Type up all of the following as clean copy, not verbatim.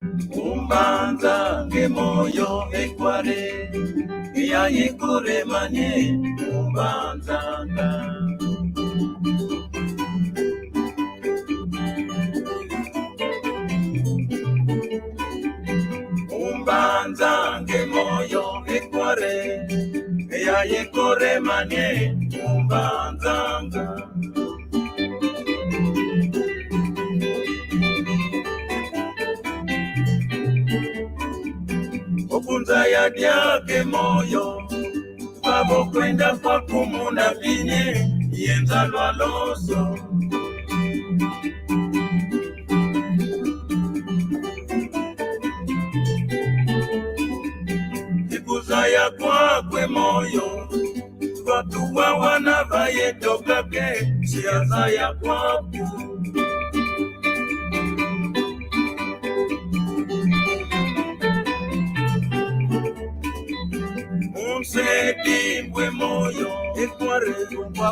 Umbanza ngemoyo ekware yayekore manye umbanzanga umbanza ngemoyo ekware yayekore manye umbanzanga opunza yadyake moyo babo kwenda kwa kumuna vinye yenza lwaloso ikuza ya kwakwe moyo watu wawana vayetokake siaza ya kwaku Dimbwe moyo ekware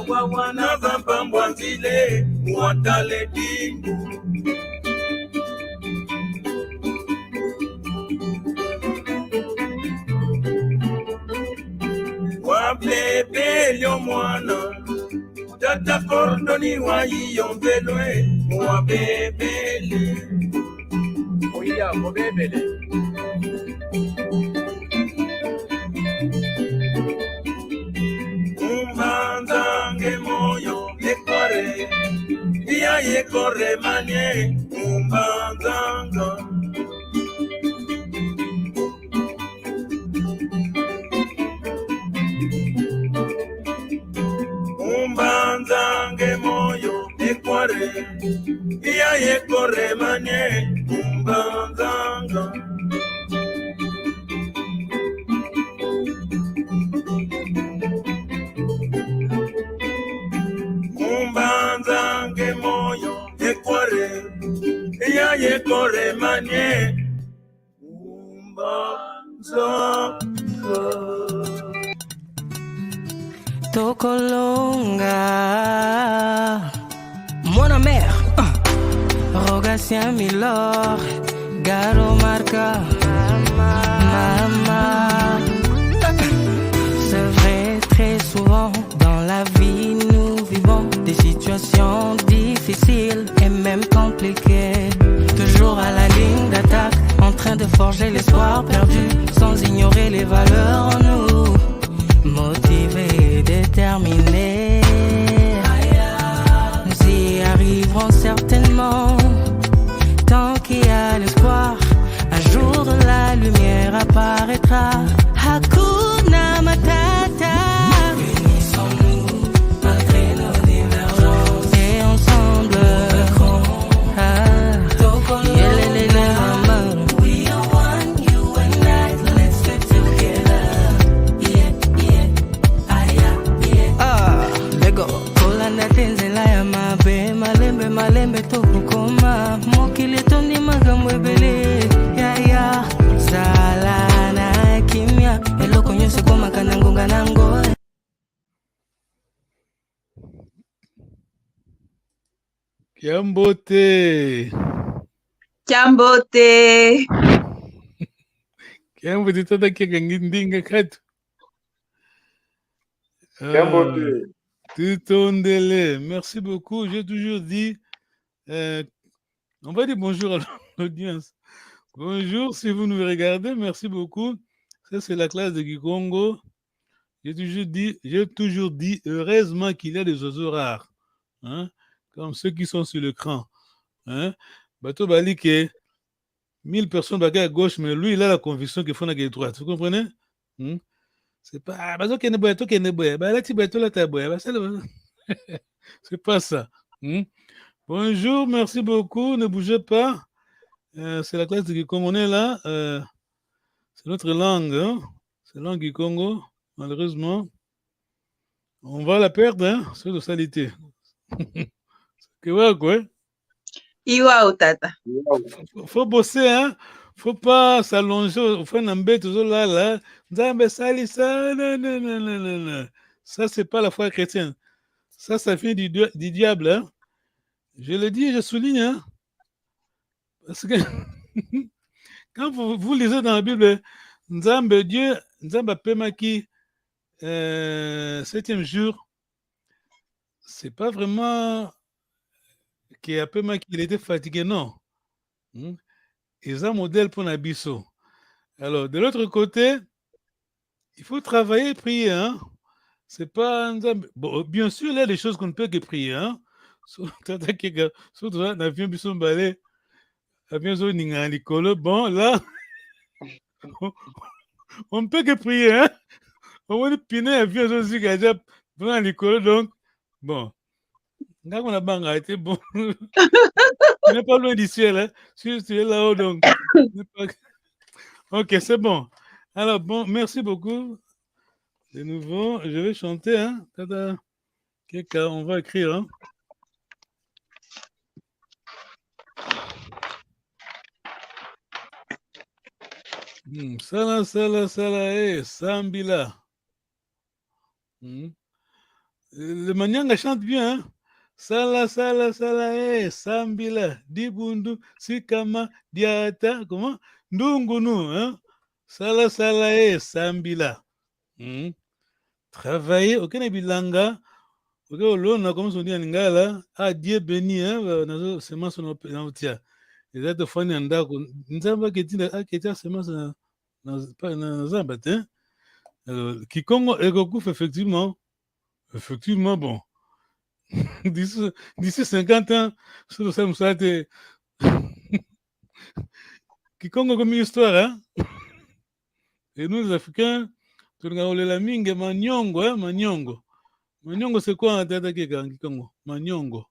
wawana vampambwa nzile muatale dimbu wabebelyo mwana tata kordoni wayiyombelwe wabebele oya wabebele yekore manye umbanzanga umbanzange moyo ekware yekore manye umbanzanga umbanzange moyo ekware yekore manye umbanzanga Tokolonga Mon mère Rogatien Milor Garo Marca Mama C'est vrai, très souvent dans la vie nous vivons des situations difficiles et même compliquées. Toujours à la ligne d'attaque, en train de forger l'espoir perdu, sans ignorer les valeurs en nous. Motivés et déterminés, nous y arriverons certainement. Tant qu'il y a l'espoir, un jour la lumière apparaîtra. Hakuna Matata. Unissons-nous malgré nos divergences et ensemble. We are one, you and I. Let's stick together. Yeah, yeah, lego. Kola na tenzela ya mabe, malembe malembe tokukoma. Mokili tondi magambo ebele. Ya sala na kimya. Eloko nyose koma kanangonga nango. Kiambote. Kiambote. Kiambote toda kengindinga katu. Kiambote. Tutondele. Merci beaucoup. J'ai toujours dit, on va dire bonjour à l'audience. Bonjour si vous nous regardez. Merci beaucoup. Ça, c'est la classe de Kikongo. J'ai toujours dit, heureusement qu'il y a des oiseaux rares. Hein? Comme ceux qui sont sur l'écran. Hein? Bateau Balike, 1000 personnes à gauche, mais lui, il a la conviction qu'il faut la droite. Vous comprenez? C'est pas. C'est pas ça. Bonjour, merci beaucoup. Ne bougez pas. C'est la classe de Kikongo. On est là. C'est notre langue. Hein? C'est la langue du Congo. Malheureusement, on va la perdre. Hein? C'est de salité. Quoi? Iwa tata. Faut bosser, hein? Faut pas s'allonger. Faut n'embêter tout là. Non. Ça, c'est pas la foi chrétienne. Ça vient du diable, hein? Je le dis, je souligne, hein? Parce que quand vous lisez dans la Bible, Nzambe, Dieu, Nzambe Pemaki, 7e jour, c'est pas vraiment qu'il a Pemaki, il était fatigué, non. Ils ont un modèle pour Nabiso. Alors, de l'autre côté, il faut travailler et prier. Hein? C'est pas bon, bien sûr, il y a des choses qu'on ne peut que prier. Hein? Surtout, bon, là, on ne peut que prier. Hein? On va piner avion aussi, donc, bon. Quand on a bangaité, bon, tu n'es pas loin du ciel. Hein? Tu es là-haut, donc. Ok, c'est bon. Alors, bon, merci beaucoup. De nouveau, je vais chanter. Hein? On va écrire. Hein? Sala, sala, sala, Sambila. Le Manyanga chante bien. Hein? Sala, sala, sala, Sambila. Dibundu, Sikama, Diata. Comment? Ndungunu. Hein? Sala, sala, Sambila. Travailler, aucun bilanga. Ok, on comme on dit en lingala, Dieu béni, hein, semence on tia. Et là, de fois, on a nzamba qui dit, qui semence pas nzamba, hein. Quiconque est effectivement, bon, d'ici 50 ans, sur ça, ça quiconque comme une histoire, hein. Et nous, les Africains, tu regardes la mingue, manyongo, hein, manyongo. Manyongo, c'est quoi en tête à Kikongo? Manyongo.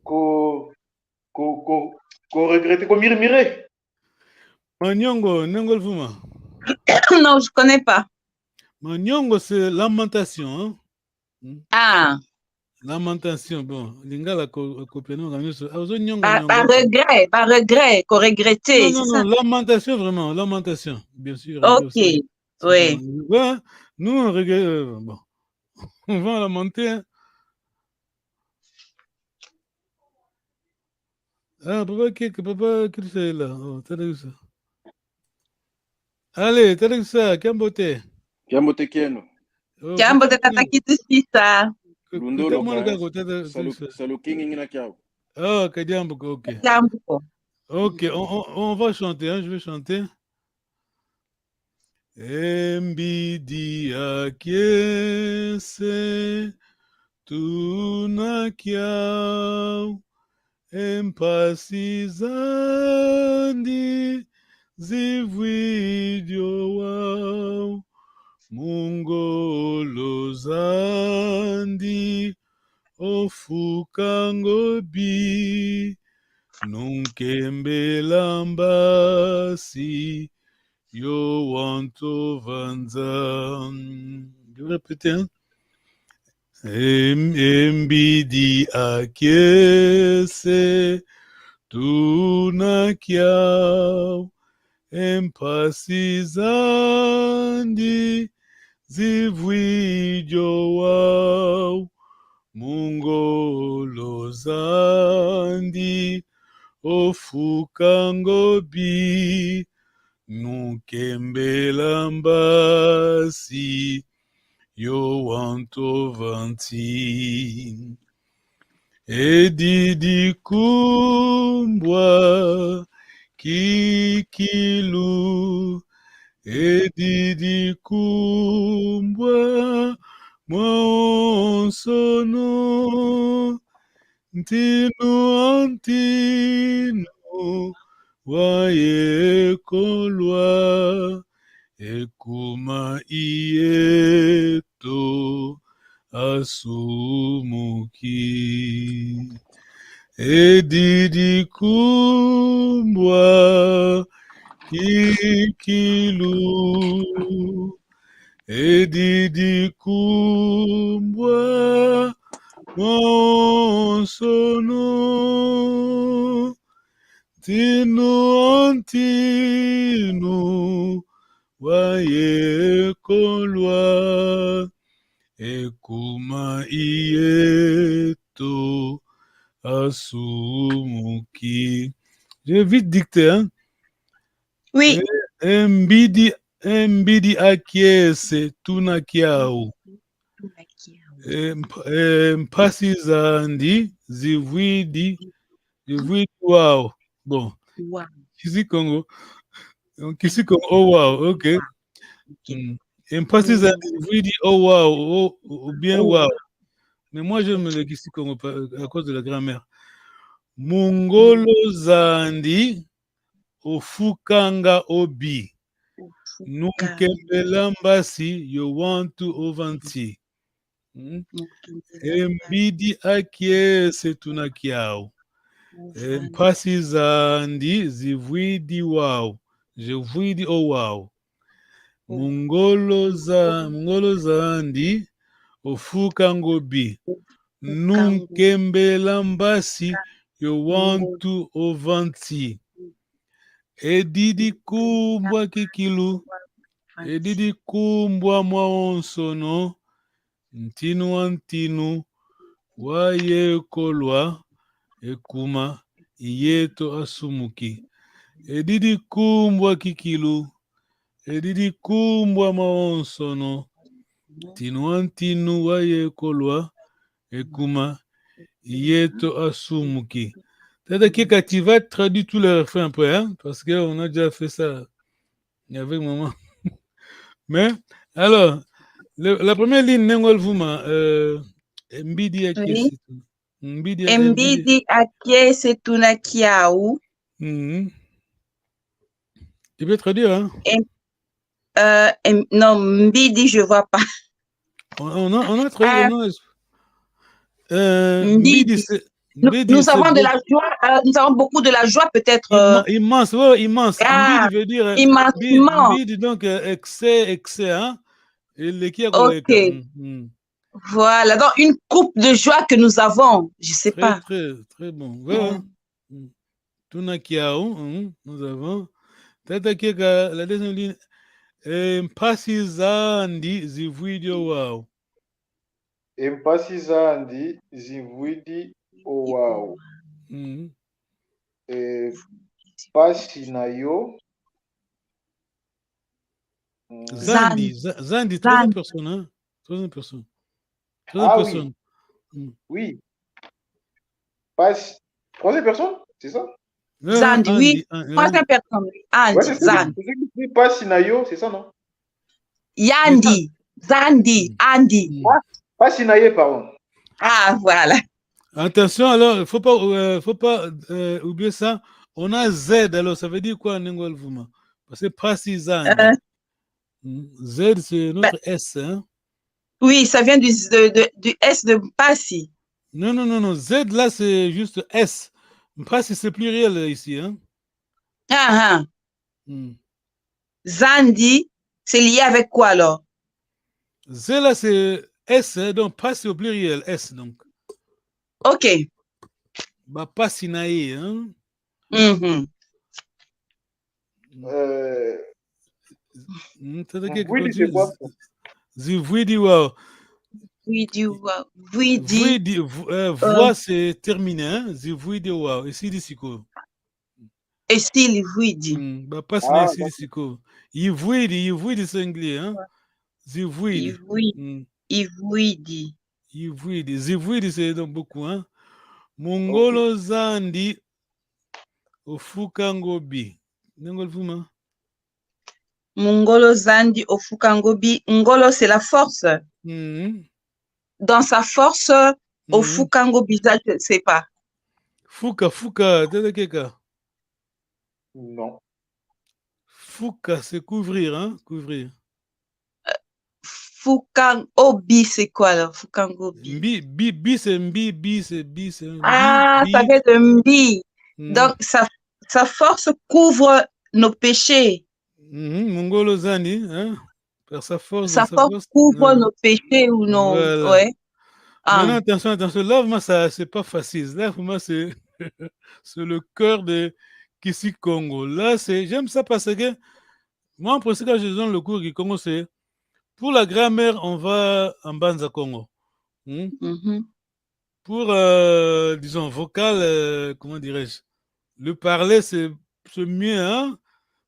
Qu'on regrette, qu'on murmurait. Manyongo, Nengol Fuma. Non, je connais pas. Manyongo, c'est lamentation. Hein? Ah. Lamentation, bon. Lingala copiano, par regret, qu'on regrettait. Non, lamentation, vraiment, lamentation, bien sûr. Ok, oui. Ouais, nous, on regrette, bon. On va lamenter. Hein? Ah, papa, qui c'est là? Oh, t'as vu ça? Allez, t'as vu ça? Kambote. Kambote Kieno. Kambote tata kitu sisa. Lundolo Saluking ingina kiao. Ah, Kadiambo, ok. Ok, on va chanter, hein? Je vais chanter. Mbidi akiese tunakiao empasizandi zivwidio wao mungolozandi ofukangobi nunkembelambasi yo wanto vanza. Je vais répéter. Hein? Mbidi akiese tunakiao empasizandi zivwijo wao mungolozandi ofukangobi nunkembelambasi yo wanto vanti edidi kumbwa kikilu edidi kumbwa mwansono ntinu wayekolwa ekuma ieto asumuki edidi kumbwa kikilu edidi kumbwa monsono ntinu wayekolwa ekuma ieto asumuki. Je vais vite dicter, hein. Oui. Mbidi akiese tunakiao. Mpasi zandi zivwidi wow. Bon. Wow. Kisi Congo, oh wow, ok. Mpasi zandi zivwidi oh wow, ou bien wow. Mais moi j'aime le Kisi Congo à cause de la grammaire. Mungolo zandi ofukanga obi. Nunkembela mbasi yo wantu ovanti. Mbidi akiese tunakiao. Mpasi zandi zivwidi wow. Jevwidi oh wow. Mungolo zandi ofuka ngobi. Nunkembela mbasi yo wantu ovanti. Edidi kumbwa kikilu. Edidi kumbwa mwaonsono. Ntinu waye kolwa ekuma iyeto asumuki. Edidi kumbwa kikilu. Edidi kumbwa maonsono. Ntinu waye kolwa ekuma iyeto asumuki. C'est-à-dire que tu vas traduire tout le refrain après, hein, parce qu'on a déjà fait ça avec maman. Mais, alors, la première ligne, Nengol Vuma, Mbidi Akiese. Mbidi Akiese tunakiao. Tu peux traduire, hein? Non, Mbidi, je ne vois pas. On a traduit. Mbidi. Nous avons de la joie, nous avons beaucoup de la joie peut-être. Immense, ouais, immense. Mbidi veut dire immensement. Mbidi, donc excès, hein? Ok. Voilà, donc une coupe de joie que nous avons, je ne sais pas. Très bon. Voilà. Tunakiao, nous avons. Tata la deuxième ligne. Mpasi zandi zivwidi wow. Mpasi zandi zivwidi wow. Pasi nayo. Zandi, troisième personne, hein? Troisième personne. Oui. Oui. Troisième personne, c'est ça? Zandi, oui. Troisième personne. Andi, Zandi. Pasi nayo, c'est ça, non? Yandi, Zandi, Andi. Pasi naye, pardon. Ah, voilà. Attention, alors, il ne faut pas oublier ça. On a Z, alors ça veut dire quoi, Nengol Vuma? Parce que Pasi Zandi. Z, c'est notre S, hein? Oui, ça vient du S de Pasi. Non. Z, là, c'est juste S. Pasi, c'est pluriel ici, hein? Zandi, c'est lié avec quoi, alors? Z, là, c'est S, hein? Donc Pasi au pluriel, S, donc. Ok. Bah, Pasi nae, hein? Vwidi, c'est quoi? Zivwidi wow. Voix, c'est terminé, hein? Zivwidi wow. Et si disiko. Et si vwidi. Bah, pas si disiko. Yivwidi, c'est anglais, hein? Zivwidi. Zivwidi, c'est donc beaucoup, hein? Mongolo zandi ofukangobi. Nengol Vuma. Mongolo zandi ofukangobi. Ngolo, c'est la force. Dans sa force, ofukangobi, je ne sais pas. Fuka, Tedekeka. Non. Fuka, c'est couvrir, hein? Couvrir. Fukangobi, c'est quoi alors? Fukangobi. Bi, c'est Mbi, c'est Bi. Ah, ça vient de Mbi. Donc, sa force couvre nos péchés. Mongolo Zandi, hein? Par sa force. Sa force couvre nos péchés ou nos. Voilà. Ouais. Maintenant, attention. Là, vraiment, ça, c'est pas facile. Là, vraiment, c'est le cœur de Kisi Congo. Là, j'aime ça parce que moi, en principe, quand je donne le cours du Congo, c'est pour la grammaire, on va en Banza Congo. Pour, disons, vocal, comment dirais-je? Le parler, c'est mieux, hein?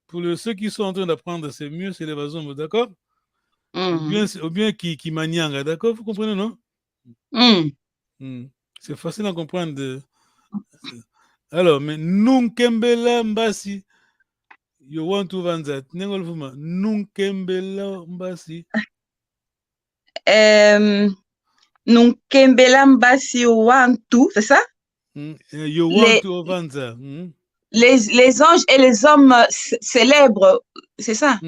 Pour ceux qui sont en train d'apprendre, c'est mieux, c'est les Bazombo, d'accord? Ou bien qui manianga, d'accord? Vous comprenez, non? C'est facile à comprendre. Alors, mais Nunkembela Mbasi, you want to vanzat. Nengol Fuma, Nunkembela Mbasi. Nunkembela Mbasi Wantu, c'est ça? You want to vanzat. Les anges et les hommes célèbres, c'est ça?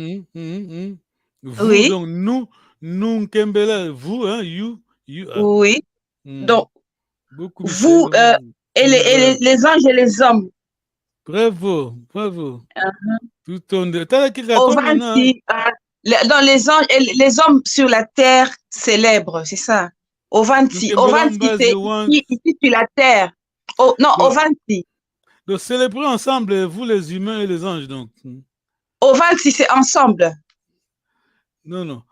Vous, Oui. donc Nunkembela, vous, hein, you. Oui. Donc, beaucoup vous et les anges et les hommes. Bravo. Tout ton dans les anges et les hommes sur la terre célèbres, c'est ça. Ovanti, c'est ici sur la terre. Oh, non, Ovanti. Donc, célébrer ensemble, vous les humains et les anges, donc. Ovanti, c'est ensemble. Non.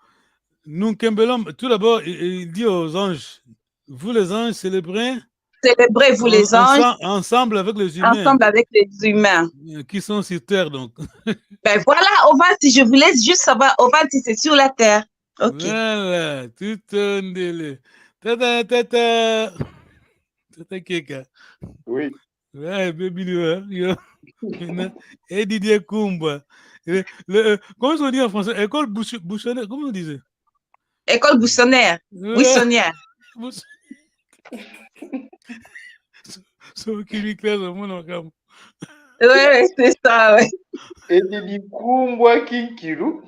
Nous, Kembelam, tout d'abord, il dit aux anges, vous les anges, célébrez. Célébrez-vous les anges. Ensemble avec les humains. Ensemble avec les humains. Qui sont sur terre, donc. Ben voilà, Ovanti, je vous laisse juste savoir, Ovanti, c'est sur la terre. Ok. Voilà, tout un délai. Tata Keka. Oui. Ouais, baby, yo. Et Didier Kumba. Comment on dit en français? École bouchonnaire, comment on disait? École bouchonnaire. Bouchonnière. So, qui lui classe au monde en ouais, c'est ça, ouais. Et Didier Kumba Kinkilu.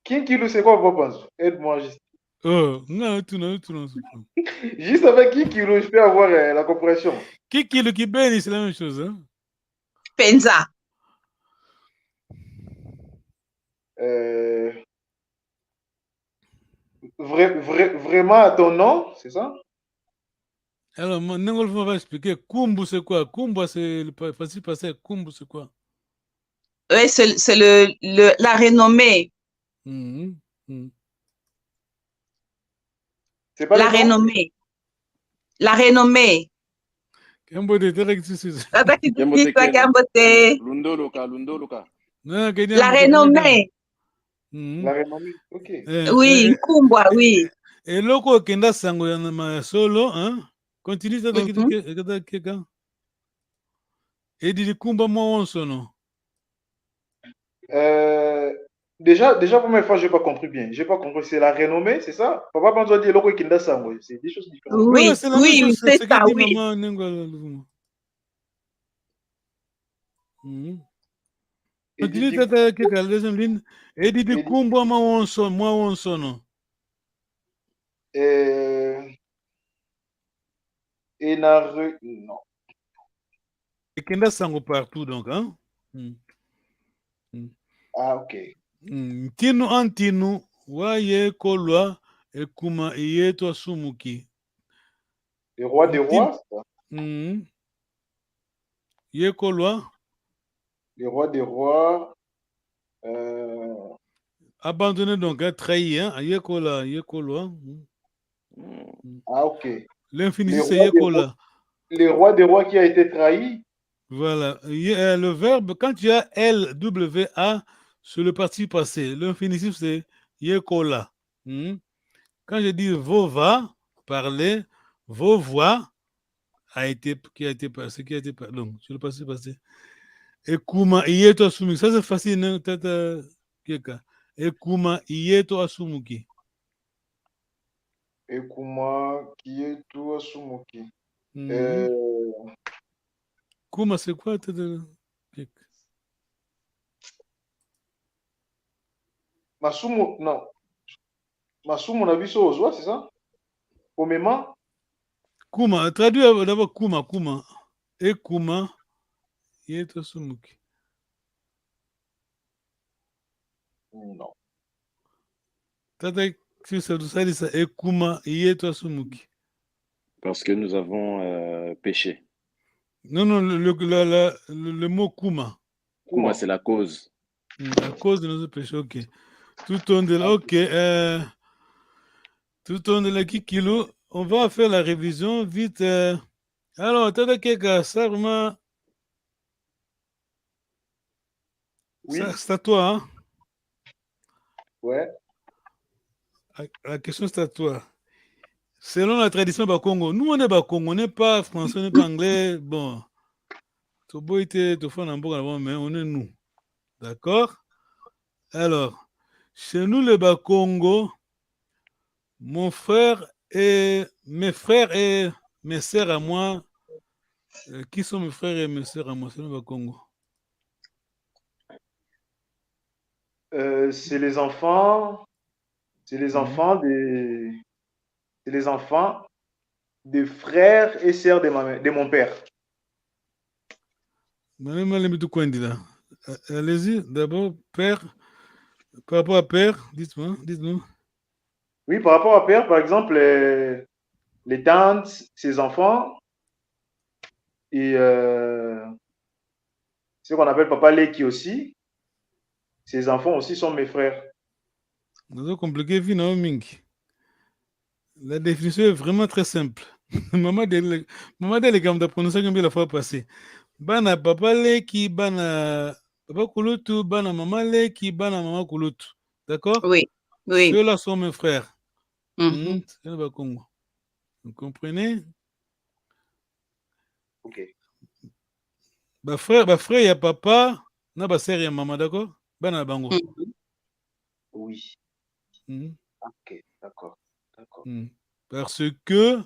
Kinkilu, c'est quoi vos pensées? Aide-moi juste. Oh, non. Juste avec Kinkilu, je peux avoir la compréhension. Kinkilu qui bénit, c'est la même chose. Hein? Penza. Vraiment à ton nom, c'est ça? Alors, Nengol va expliquer. Kumbu, c'est quoi? Kumbu, c'est le facile passé. Kumbu, c'est quoi? Oui, c'est la renommée. C'est pas la renommée. La renommée. La renommée. La renommée, ok. Oui, Kumbwa, oui. Et loko kenda sango ya ma solo, hein? Continue ça quelqu'un. Et dit Kumba moi on sono. Déjà, première fois, je n'ai pas compris bien. Je n'ai pas compris. C'est la renommée, c'est ça? Papa pense dire loko kenda sango. C'est des choses différentes. Oui, c'est ça, oui. Continue ça quelqu'un. Deuxième ligne. Et dit Kumba moi on sono. Et non. Et kenda sango partout donc, hein? Ah, ok. Tinu antinu waye kolwa ekuma iyeto sumuki. Le roi des rois, Ye kolwa. Le roi des rois. Abandonné donc, trahi, hein? Ye kolwa. Ah, ok. L'infinitif, c'est ye kolwa. Le roi des rois qui a été trahi. Voilà. Le verbe, quand tu as LWA sur le participe passé, l'infinitif, c'est yekola. Quand je dis vova, parler, vos voix, qui a été passé, donc, sur le participe passé. Et kuma iyeto asumuki. Ça, c'est facile, hein, tata keka. Et kuma iyeto asumuki. Et kuma iyeto asumuki. Kuma, c'est quoi? Masumu, non. Masumu na biso ozwa, c'est ça? Omema? Kuma, traduis d'abord kuma. Et kuma, yeto sumuki. Non. Tata, tu sais ça, et kuma, yeto sumuki. Parce que nous avons péché. Non, le mot kuma. Kuma, c'est la cause. À cause de notre péché, ok. Tout on de là, ok. Tout on de là, Kikilo, on va faire la révision vite. Alors, t'as quelqu'un, ça vraiment. Oui. C'est à toi, hein? Ouais. La question, c'est à toi. Selon la tradition Bakongo, nous, on est Bakongo, on n'est pas français, on n'est pas anglais. Bon, mais on est nous. D'accord? Alors, chez nous, les Bakongo, mon frère et mes frères et mes sœurs à moi, qui sont mes frères et mes sœurs à moi, c'est le Bakongo. C'est les enfants. C'est les enfants des. C'est les enfants des frères et sœurs de mon père. Allez-y, d'abord, père, par rapport à père, dites-nous. Oui, par rapport à père, par exemple, les tantes, ses enfants, et ce qu'on appelle Papa Leki aussi, ses enfants aussi sont mes frères. Nous compliqué, la définition est vraiment très simple. Maman de la prononciation la fois passée. Bana papa leki, bana papa kulutu, bana maman leki, bana maman kulutu. D'accord? Oui, oui. Ceux-là sont mes frères. Mhm. C'est le Congo. Vous comprenez? Ok. Bah frère, il y a papa, na ba sœur, il y a maman, d'accord? Bana bango. Mhm. Oui. Ok, d'accord. D'accord. Parce que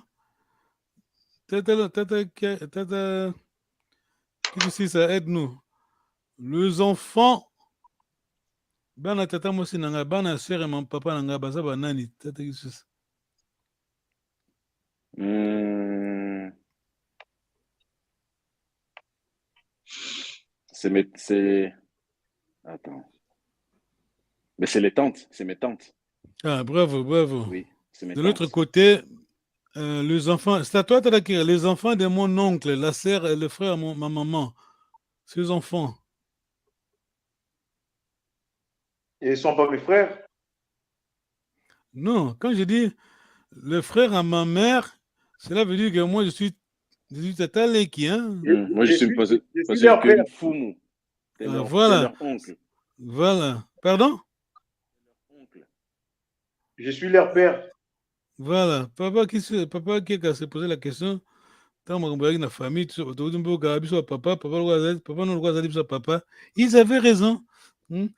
qui ça aide-nous. Les enfants, bana tata mosi nanga, bana sœur et mon papa nanga, baza banani, tata qui ça. Attends. Mais c'est les tantes, c'est mes tantes. Ah, bravo. Oui, c'est mes de tantes. l'autre côté, les enfants, c'est à toi, les enfants de mon oncle, la sœur et le frère de ma maman, ces enfants. Et ils ne sont pas mes frères? Non, quand je dis le frère à ma mère, cela veut dire que moi je suis tata Leki, hein? Moi je suis leur père. Fumu. Voilà. Leur oncle. Voilà. Pardon? Je suis leur père. Voilà. Papa qui s'est posé la question, la famille, papa, ils avaient raison. Non,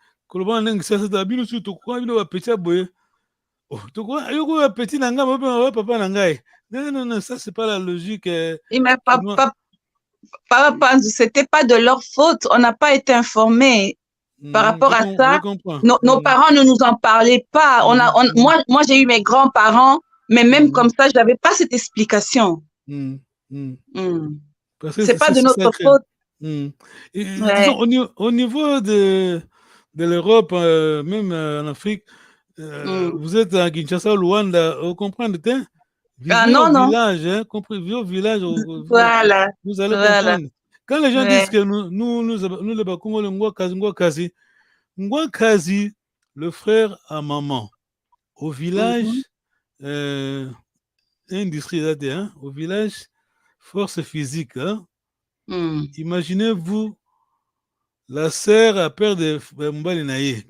ça c'est pas la logique. Mais c'était pas de leur faute. On n'a pas été informés par rapport à ça. Nos parents ne nous en parlaient pas. Moi, j'ai eu mes grands-parents, mais même comme ça, je n'avais pas cette explication. C'est pas de notre faute. Disons, au niveau de l'Europe, même en Afrique, vous êtes à Kinshasa, Luanda, vous comprenez? Vivez au village, hein, vivez au village. Voilà. Vous allez comprendre. Quand les gens disent que nous les Bakongo, le Ngwakazi, le frère à maman, au village, industrie, hein, au village, force physique. Hein. Imaginez-vous, la sœur a peur de Mbali Naye.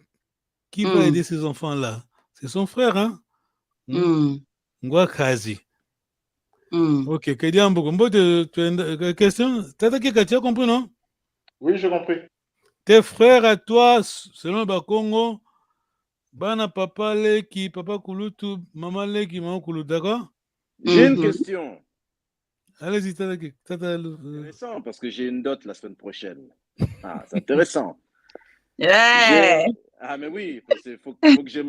Qui va aider ces enfants-là? C'est son frère, hein? Ngwakazi. Ok, Kediambo, question? Tu as compris, non? Oui, j'ai compris. Tes frères à toi, selon Bakongo, Bana papa Leki, papa Kulutu, maman Leki, maman Kulutu, d'accord? J'ai une question. Allez-y, intéressant, parce que j'ai une dot la semaine prochaine. Ah, c'est intéressant. Ah, mais oui, parce qu'il faut que j'ai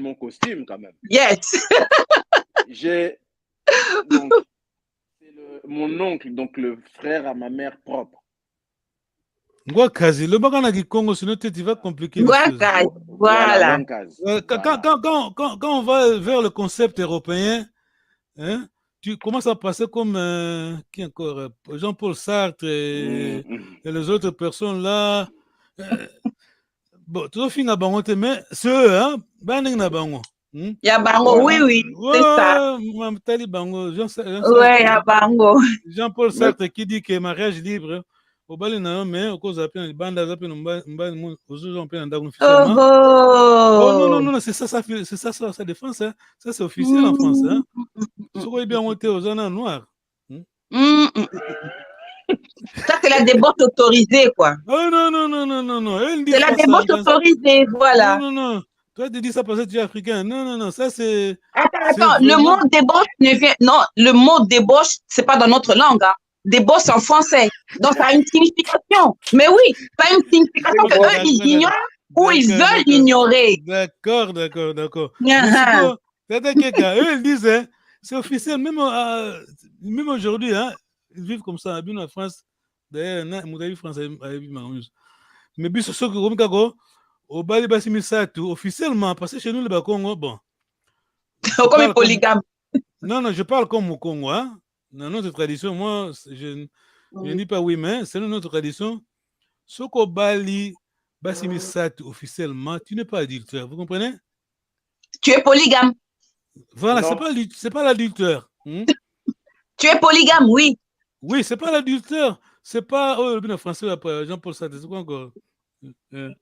mon costume quand même. Yes. Donc, c'est mon oncle, donc le frère à ma mère propre. Ngwakazi, le bagana qui Congo, sinon tu vas compliquer les choses. Voilà. Quand on va vers le concept européen, hein, tu commences à passer comme qui encore Jean-Paul Sartre et les autres personnes là. Bon, tout fin à bango, mais ceux, hein, banning na bango. Yabango, oui, c'est ça. Ouais, Yabango. Jean-Paul Sartre qui dit que mariage libre, au bal mais au cause appelle les bandes appellent aux autres officiellement. Oh non, c'est ça, c'est ça défense, hein. Ça c'est officiel en France, hein. Ce qu'on est bien monté aux zones noires. Ça, c'est la débauche autorisée, quoi. Oh non. C'est la débauche autorisée, voilà. Non. Toi, tu dis ça parce que tu es africain. Non, ça c'est. Attends, le mot débauche ne vient. Non, le mot débauche, c'est pas dans notre langue. Hein. Débauche en français. Donc, ça a une signification. Mais oui, ça a une signification que eux, ils ignorent ou ils veulent ignorer. D'accord. Eux, ils disent, hein, c'est officiel, même aujourd'hui, hein, ils vivent comme ça, en France. D'ailleurs, mon français, mais bis ce que comme kako au bali basi misatu officiellement parce que chez nous le Congo bon comme polygame. Non, je parle comme au Congo, hein. Dans notre tradition, moi je ne dis pas oui, mais c'est notre tradition. Ce qu'au bali basi misatu officiellement, tu n'es pas adultère, vous comprenez? Tu es polygame. Voilà, c'est pas l'adultère. Tu es polygame, oui. Oui, c'est pas l'adultère. C'est pas le français Jean-Paul Sartre, c'est quoi encore? Tu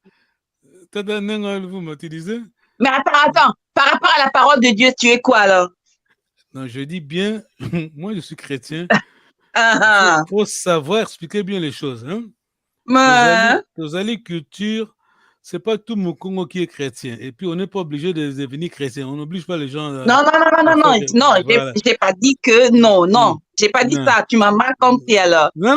disais? Mais attends, par rapport à la parole de Dieu, tu es quoi alors? Non, je dis bien, moi je suis chrétien. Il faut savoir expliquer bien les choses. Hein? Tozali culture, c'est pas tout mon Congo qui est chrétien. Et puis on n'est pas obligé de devenir chrétien. On n'oblige pas les gens. Non, voilà. J'ai pas dit que non. J'ai pas dit ça. Tu m'as mal compris alors. Non,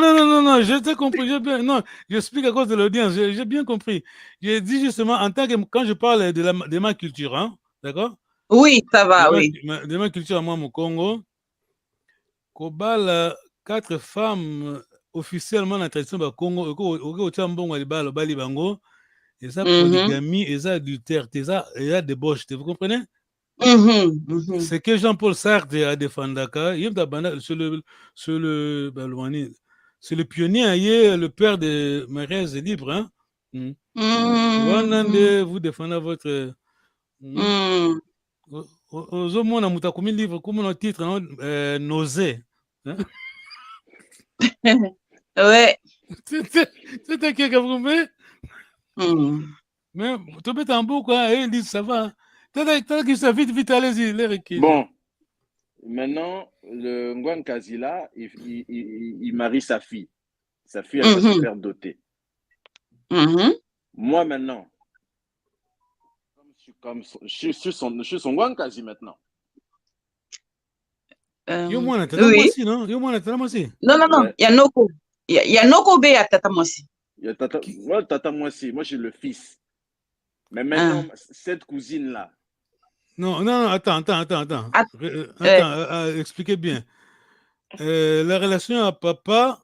je t'ai compris. Non, j'explique à cause de l'audience. J'ai bien compris. J'ai dit justement, en tant que quand je parle de ma culture, hein, d'accord? Oui, ça va, oui. De ma culture à moi, mon Congo, Kobala, 4 femmes officiellement dans la tradition du Congo, au Tchambongo, Bali Bango, et ça, polygamie, et ça, adultère, et ça, débauche, vous comprenez? C'est que Jean-Paul Sartre a défendu, c'est le pionnier, le père de mariage libre. Hein? Vous défendez votre. Aux hommes, on a commis livre, comme on a titre, nausée. Hein? Ouais. C'est qui a compris? Mais tu mets en boucle, quoi, et ils disent ça va. Vite, allez-y. Bon, maintenant, le Ngwan Kazila, il marie sa fille. Sa fille, elle va se faire doter. Moi, maintenant, je suis son Ngwan Kazi maintenant. Oui. Non, il y a Noko. Il y a Noko B à Tata Mwasi. Moi, Tata Mwasi, moi, je suis le fils. Mais maintenant, cette cousine-là. Non, attends. Expliquez bien. La relation à papa,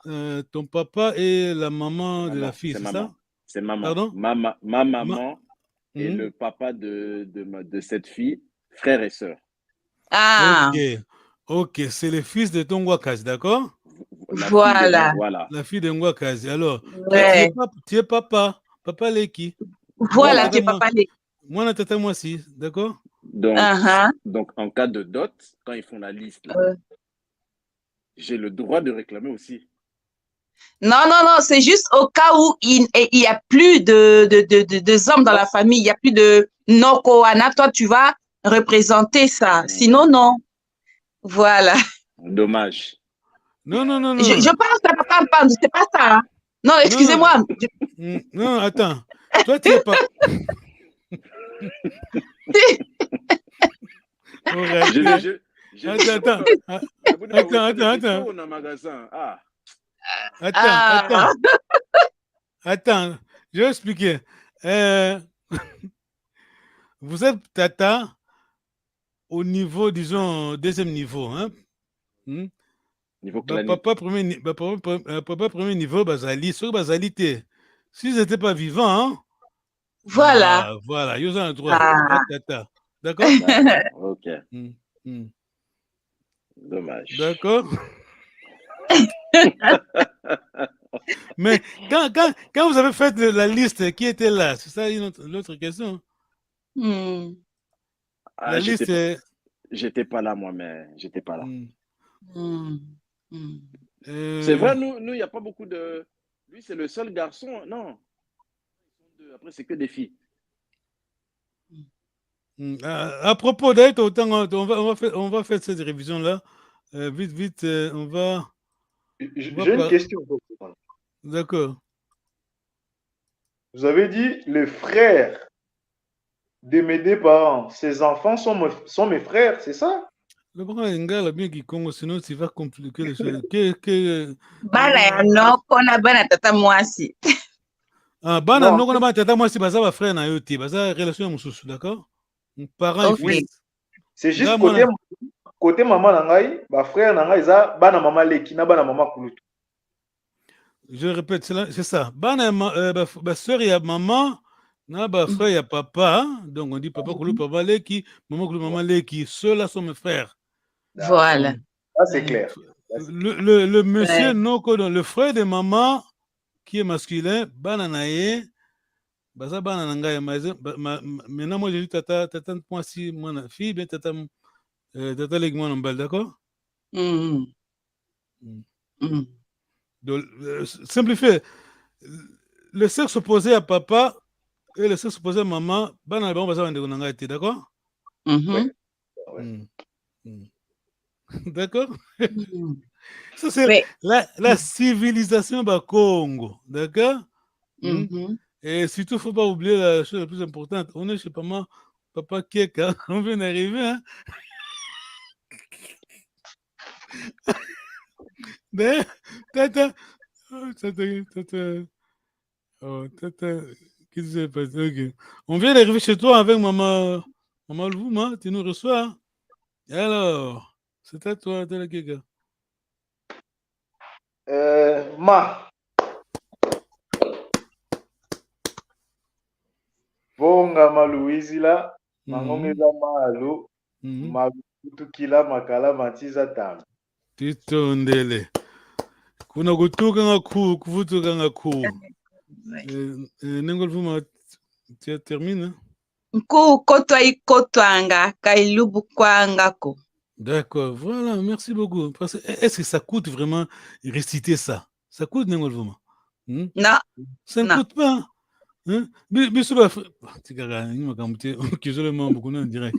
ton papa et la maman de la fille, c'est ça? C'est maman. Pardon? Ma maman et le papa de cette fille, frère et sœur. Ok, c'est le fils de ton Ngwakazi, d'accord? Voilà. La fille de Ngwakazi. Alors, tu es papa. Papa Leki. Voilà, tu es papa Leki. Moi, la tata Mwasi, d'accord? Donc, en cas de dot, quand ils font la liste, j'ai le droit de réclamer aussi. Non, c'est juste au cas où il n'y a plus de hommes dans la famille, il n'y a plus de Noko Ana, toi tu vas représenter ça. Sinon, non. Voilà. Dommage. Non. Je pense que papa, c'est pas ça. Hein? Non, excusez-moi. Non, attends. Toi, tu n'es pas. Attends, je vais expliquer. Vous êtes tata au niveau, disons, deuxième niveau. Hein? Niveau papa premier niveau, Bazali, sur Bazalité. S'ils n'étaient pas vivants, hein? Voilà. Voilà, ils ont un droit. Tata. D'accord? Ok. Dommage. D'accord? Mais quand vous avez fait la liste, qui était là? C'est ça l'autre question? La liste est... J'étais pas là, moi, mais j'étais pas là. C'est vrai, nous, il n'y a pas beaucoup de... Lui, c'est le seul garçon, non. Après, c'est que des filles. À propos d'être autant, on va faire cette révision-là. Vite, on va... J'ai une question. D'accord. Vous avez dit les frères de mes deux parents. Ces enfants sont mes frères, c'est ça? Le grand Engala bien qui Congo, sinon tu vas compliquer les choses. Bana ya noko na bana tata mwasi. Ah, bana noko na bana tata mwasi baza ba frère na yo ti, baza relation mususu, d'accord? Parents et fils. C'est juste côté maman na ngai, ba frère na ngai za bana mama leki na bana mama kulutu. Je répète, c'est ça. Bana ba sœur ya maman na ba frère ya papa, donc on dit papa kulu papa leki, maman kulu maman leki, ceux-là sont mes frères. Voilà. Ça c'est clair. Le monsieur noko, le frère de maman qui est masculin, bana naye, baza bana nanga ya maintenant moi j'ai dit tata moi si moi fille bien tata leki moi nombal, d'accord? Donc, simplifié, le sexe opposé à papa et le sexe opposé à maman, bana ba baza bande nanga été, d'accord? D'accord? Ça, c'est la civilisation du Congo. D'accord? Et surtout, il ne faut pas oublier la chose la plus importante. On est chez papa Keka. On vient d'arriver. Hein? Mais, tata. Qu'est-ce qui s'est passé? Okay. On vient d'arriver chez toi avec maman Louvuma. Tu nous reçois. Hein? Alors, c'est à toi, Tata Keka. Ma. Bonga maluizi la, mangomeza malu, makutukila makala matiza tamu. Titondele. Kuna kutuka ngaku, kuvutuka ngaku. Nengol Vuma, tu termines? Nku kotwa ikotwanga, kailubu kwangako. D'accord, voilà, merci beaucoup. Est-ce que ça coûte vraiment réciter ça? Ça coûte, Nengol Vuma? Non. Ça ne coûte pas. Hein? Bisous, direct.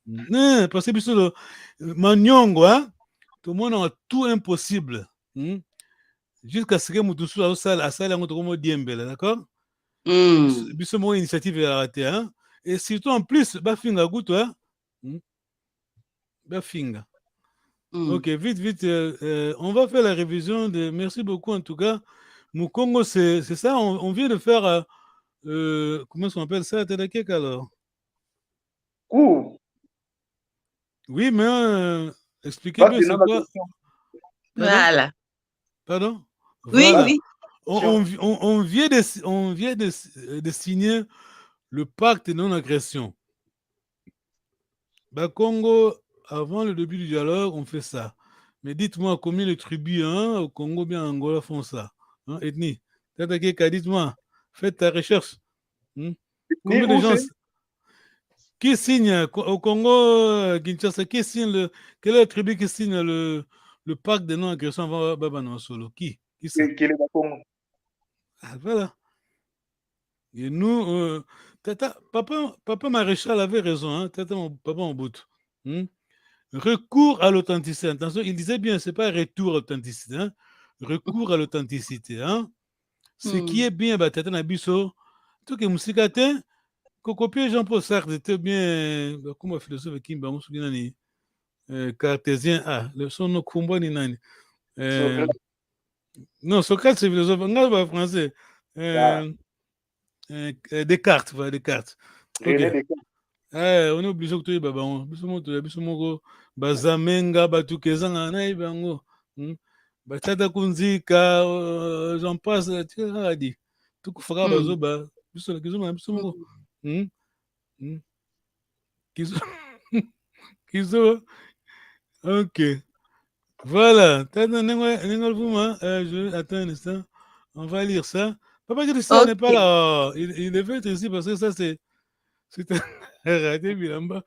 Non, parce que bisous, Manyongo, hein? Tout le monde a tout impossible. Jusqu'à ce que Moutoussou a salle en diembele, d'accord? Bisous, mon initiative est arrêtée, hein? Et surtout en plus, Bafinga Gouto, hein? Bafinga. Ok, vite, on va faire la révision de. Merci beaucoup en tout cas. Mukongo, c'est ça, on vient de faire. Comment on appelle ça, Tadakek alors? Oui, mais expliquez bien c'est quoi. Voilà. Pardon? Voilà. Oui. On vient de signer le pacte de non-agression. Congo, avant le début du dialogue, on fait ça. Mais dites-moi combien de tribus au Congo, bien Angola, font ça. Hein, ethnie. Dites-moi, faites ta recherche. Combien de gens qui signe au Congo, Kinshasa, quelle est la tribu qui signe le pacte de non-agression avant Baba Solo? Qui c'est? Ah, voilà. Et nous, papa Maréchal avait raison, hein, papa en bout. Recours à l'authenticité. Attention, il disait bien, c'est pas retour à l'authenticité, hein? Recours à l'authenticité. Hein? Ce qui est bien, Tata Nabiso, tout que Moussikate, Cocopier Jean-Paul Sartre était bien, comme un philosophe qui m'a cartésien, son nom combat ni nani. Non, Socrate, c'est philosophe, en français. Descartes, voilà, Descartes. Okay. On est obligé de tuer Babon. Bisumoko, Bazamenga, Batukezanga, Naïbango. Batata Kunzika, j'en passe, tu as dit. Tout fera Bazoba. Bisumoko. Kizo. Ok. Voilà. Attends un instant. On va lire ça. Papa Christian n'est pas là. Il devait être ici parce que ça, c'est raté, Bilamba.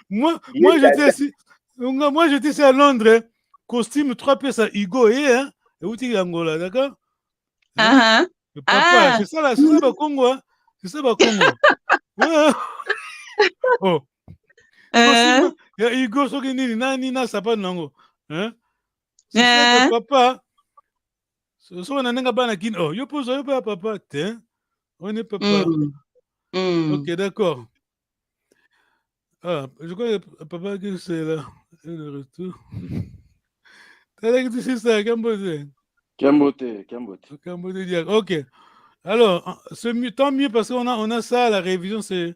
Moi, j'étais ici à Londres, costume 3 pièces à Hugo et où tu es Angola, d'accord? Le papa, c'est ça là, c'est ça, Congo, hein? C'est ça, Congo. Oh. Costume, il y a Hugo, ce qui n'est nina, ça pas nango. Hein? C'est ça que papa. So on a n'enga bana kin. Oh, yo pose yo papa, tiens. On est papa. Ok, d'accord. Ah, je crois que papa qui c'est là. Le retour. T'as dit que c'est ça, Cambote. Cambote. Ok. Alors, tant mieux parce qu'on a ça à la révision, c'est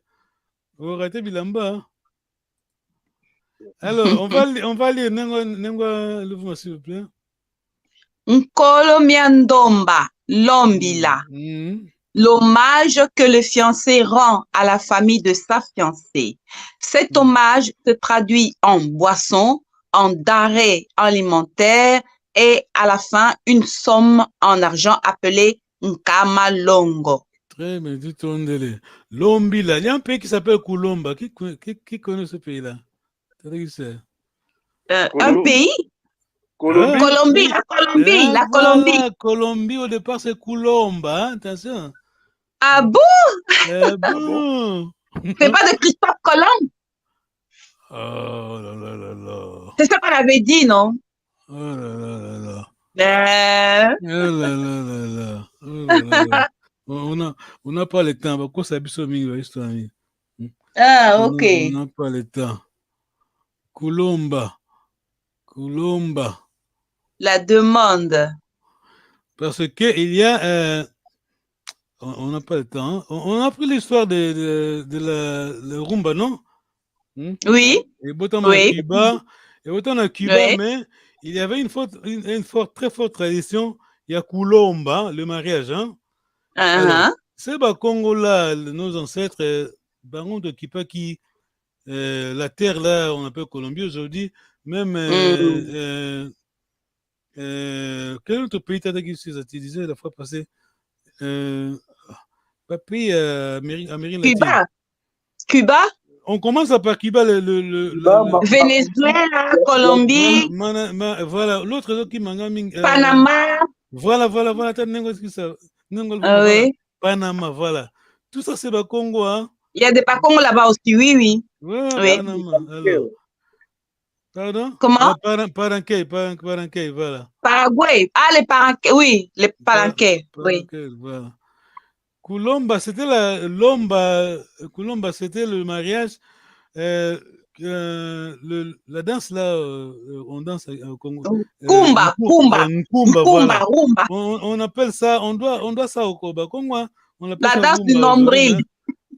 Orate Bilamba. Alors, on va lire Nengwa Louvre, s'il vous plaît. Nkolo Miandomba, Lombila. L'hommage que le fiancé rend à la famille de sa fiancée. Cet hommage se traduit en boisson, en denrées alimentaires et à la fin une somme en argent appelée Nkama Longo. Très bien, du Tondele. Lombila, il y a un pays qui s'appelle Koulomba. Qui connaît ce pays-là? Un pays? Colombie, la Colombie, la Colombie. La Colombie, au départ, c'est Koulomba, hein? Attention. Ah bon? Bon. C'est pas de Christophe Colomb? Oh là là là là. C'est ça qu'on avait dit, non? Oh là là là là. Oh là là là là. Oh là là. On n'a pas le temps. Pourquoi ça a histoire? Ah, ok. On n'a pas le temps. Koulomba. La demande. Parce que il y a... on n'a pas le temps. Hein? On a pris l'histoire de le rumba, non? Oui. Et autant à Cuba, oui. Mais il y avait une très forte tradition. Il y a Koulomba, le mariage. Hein? C'est le Congo là, nos ancêtres, baron de Kipa qui, la terre là, on appelle Colombie aujourd'hui. Même quel autre pays t'as dit que tu disais la fois passée? Pays Amérique latine. Cuba. On commence par Cuba, Venezuela, Colombie. Voilà, l'autre qui m'a Panama. Voilà. Oui. Panama, voilà. Tout ça, c'est le Congo. Hein? Il y a des Congo là-bas aussi, oui. Ouais, Panama. Alors. Pardon? Comment? Paraguay, voilà. Paraguay. Ah, les Paraguay, oui, les Paraguay. Oui. Voilà. Koulomba, c'était c'était le mariage. La danse là, on danse au Congo. Kumba, voilà. Rumba. On appelle ça, on doit ça au Congo. Comment on appelle la ça danse du nombril. Hein?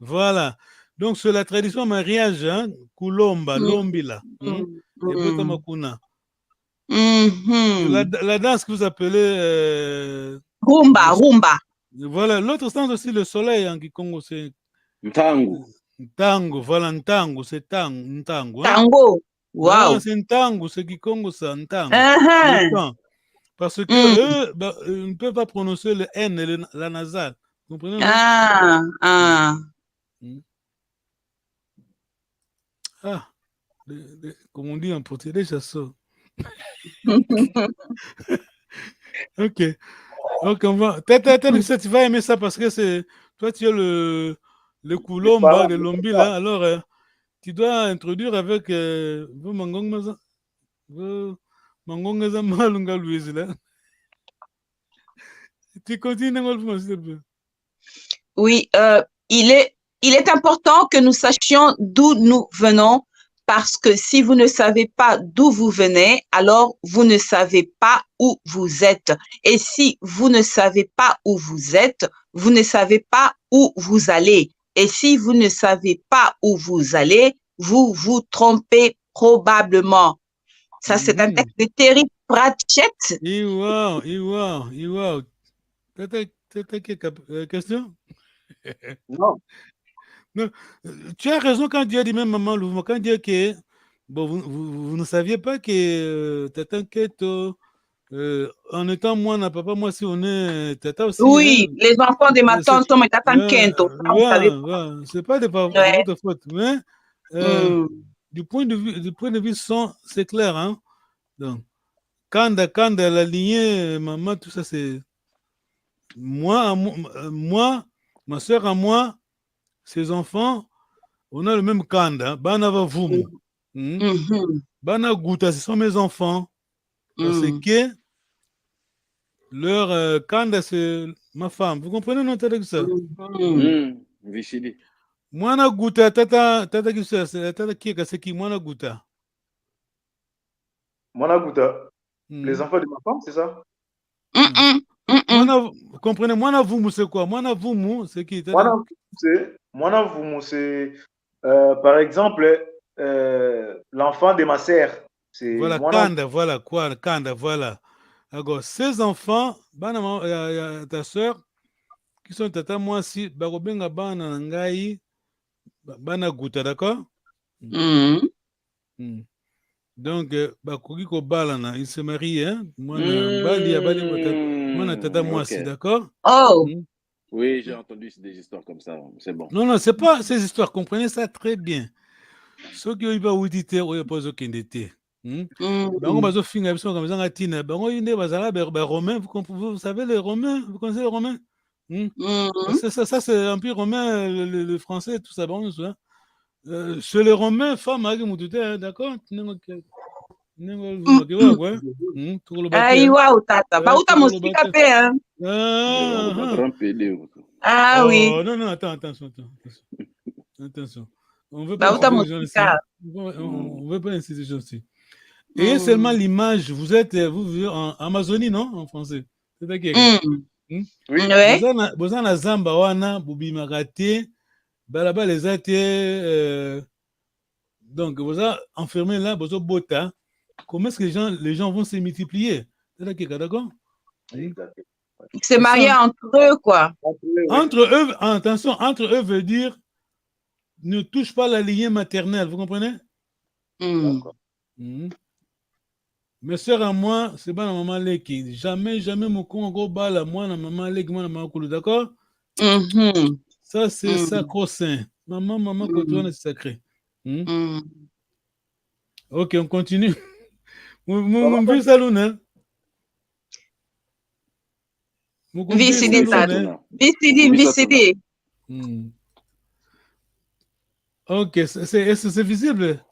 Voilà. Donc c'est la tradition mariage, hein? Koulomba, Lombila. Et Botamakuna. La danse que vous appelez Rumba. Voilà, l'autre sens aussi, le soleil en Kikongo, c'est Ntango, voilà, Ntango, c'est Ntango. Hein? Tango, wow. C'est Ntango, c'est Kikongo, c'est Ntango. Parce que eux, ils ne peuvent pas prononcer le N et la nasale. Vous comprenez? Comme on dit en portugais, ça sort. Ok. Donc, on va. Peut-être que tu vas aimer ça parce que c'est. Toi, tu as le Koulomba de Lombi là. Alors, tu dois introduire avec. Tu continues, s'il te plaît. Oui, il est important que nous sachions d'où nous venons. Parce que si vous ne savez pas d'où vous venez, alors vous ne savez pas où vous êtes. Et si vous ne savez pas où vous êtes, vous ne savez pas où vous allez. Et si vous ne savez pas où vous allez, vous vous trompez probablement. Ça, c'est un texte de Terry Pratchett. Wow. T'as question? Non. Non, tu as raison quand tu as dit même maman Louvre, quand tu dis que bon, vous ne saviez pas que Tata Keto, en étant moi, n'a papa, moi si on est Tata aussi. Oui, hein, les enfants de ma tante sont mes Tata Kento. C'est pas de votre faute. Mais Du point de vue son, c'est clair, hein. Donc, Kanda, la lignée, maman, tout ça, c'est moi, ma soeur à moi, ses enfants, on a le même Kanda, Bana va Vumu. Bana Gouta, ce sont mes enfants. Parce que leur Kanda, c'est ma femme. Vous comprenez, non, tata ça? Vichili. Mwana Gouta, tata Gouta, tata Kieka, c'est qui? Mwana Gouta. Mwana Gouta. Les enfants de ma femme, c'est ça? Vous comprenez, Mwana Vumu, c'est quoi? Mwana Vumu, c'est qui? Mwana Vumu, c'est par exemple l'enfant de ma sœur. Voilà, Kanda, voilà quoi, Kanda, voilà. Alors, ces enfants, ta soeur, qui sont tata moi si, barobenga bana ngai, bana Gouta, d'accord? Donc, bakoki ko balana, il se marie, hein? Moi, tata moi si, d'accord? Oh! Oui, j'ai entendu des histoires comme ça, c'est bon. Non, c'est pas ces histoires, comprenez ça très bien. Ceux qui ont eu auditeur, ils posent aucun détail. Bango bazo finga biso comme ça ngatina bango inde bazala romain, vous savez les romains, vous connaissez les romains? Ça c'est l'empire romain, le français, tout ça, bon, chez les romains, femme a dit d'accord? Ai wow tata, bauta mosika pe hein. Ah oui. Non, attention. On veut pas institution aussi. Et seulement l'image, vous vivez en Amazonie, non? En français. C'est ça qui est. Vous en Zamba, wana, Boubimarate, Balaba les athées. Donc, vous avez enfermé là, vous avez bota. Comment est-ce que les gens vont se multiplier? C'est ça qui est, d'accord? C'est marié entre eux, quoi. Entre eux, attention, entre eux veut dire ne touche pas la lignée maternelle, vous comprenez? D'accord. Mes soeurs à moi, c'est pas la maman Leki. Jamais, mon con, gros bal à moi, la maman Leki, moi, la maman Koulou, d'accord? Ça, c'est sacro-saint. Maman, Kotoine, c'est sacré. Ok, on continue. Mon fils Saloun, hein? VCD. Ok, c'est visible?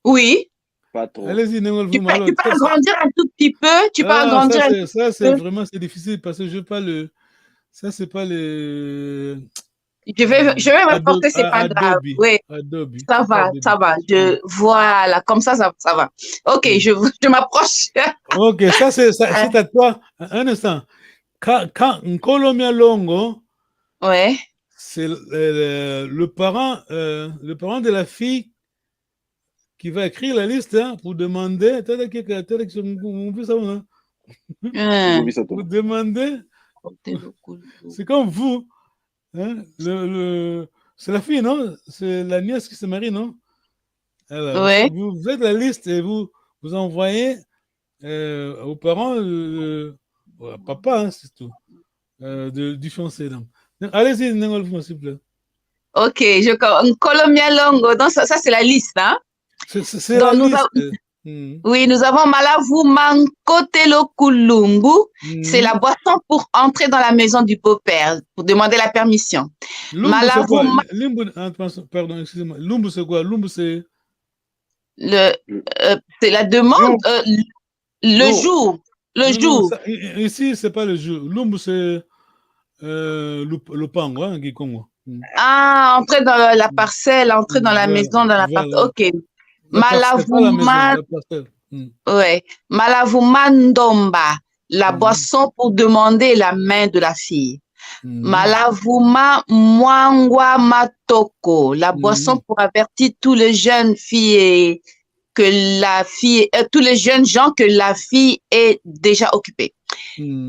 Oui. Pas trop. Allez-y, tu peux agrandir un tout petit peu. Ça, c'est vraiment difficile parce que je parle. Ça, c'est pas le. Je vais me porter, c'est pas grave. Oui. Adobe. Ça va. Voilà, comme ça va. Ok, je m'approche. Ok, ça, c'est à toi. Un instant. Quand Nkolomia Longo, ouais. C'est le parent de la fille qui va écrire la liste pour demander. Pour demander. C'est comme vous. Hein, c'est la fille, non? C'est la nièce qui se marie, non? Alors, ouais. Vous faites la liste et vous envoyez aux parents, à papa, hein, c'est tout, du fiancé. Allez-y, s'il vous plaît. Ok, Colombia Longo, donc ça c'est la liste, hein? C'est la liste. Oui, nous avons Malavu Mankotelo Kulumbu. C'est la boisson pour entrer dans la maison du beau-père, pour demander la permission. Pardon, excusez-moi. Lumbu, c'est quoi? Lumbu, c'est... c'est la demande, le jour. Ça, ici, c'est pas le jour. Lumbu, c'est le pango, hein, Gikongo. Ah, entrer dans la parcelle, entrer dans la maison, dans la parcelle. Ok. Malavuma Ndomba, la boisson pour demander la main de la fille. Malavuma Mwangwa Matoko, la boisson pour avertir tous les jeunes filles tous les jeunes gens que la fille est déjà occupée.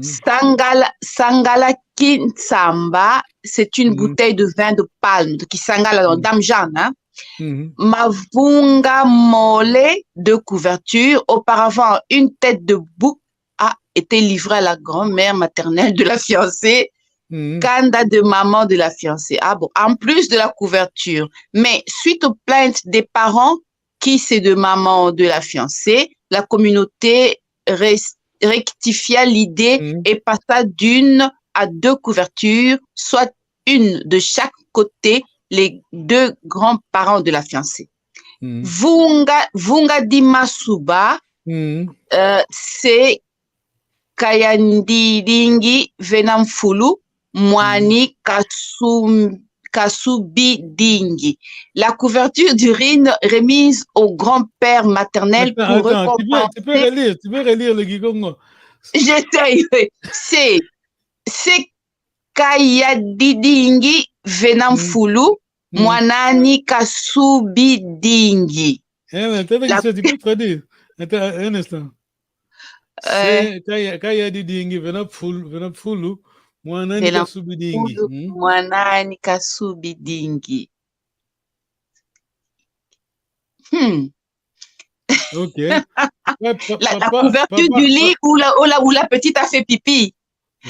Sangala Kinsamba, c'est une bouteille de vin de palme, qui Sangala dans Damjan, hein. Mavunga Mole de couverture. Auparavant, une tête de bouc a été livrée à la grand-mère maternelle de la fiancée Kanda de maman de la fiancée. Ah bon, en plus de la couverture. Mais suite aux plaintes des parents qui c'est de maman de la fiancée, la communauté rectifia l'idée et passa d'une à 2 couvertures, soit une de chaque côté, les 2 grands-parents de la fiancée. Vunga di Masuba, c'est Kayandilingi Venamfulu, Mwani Kasubi Dingi. La couverture d'urine remise au grand-père maternel pour récompenser... Tu peux relire le Gigongo. J'essaye. C'est Kayadidingi Venamfulu, Mwanani Kasubi Dingi. Tu peux traduire. Un instant. C'est Kayadidingi Venamfulu, Mwanani Kasubi Dingi. Mwanani Kasubi Dingi. Ok. La couverture du lit où la petite a fait pipi.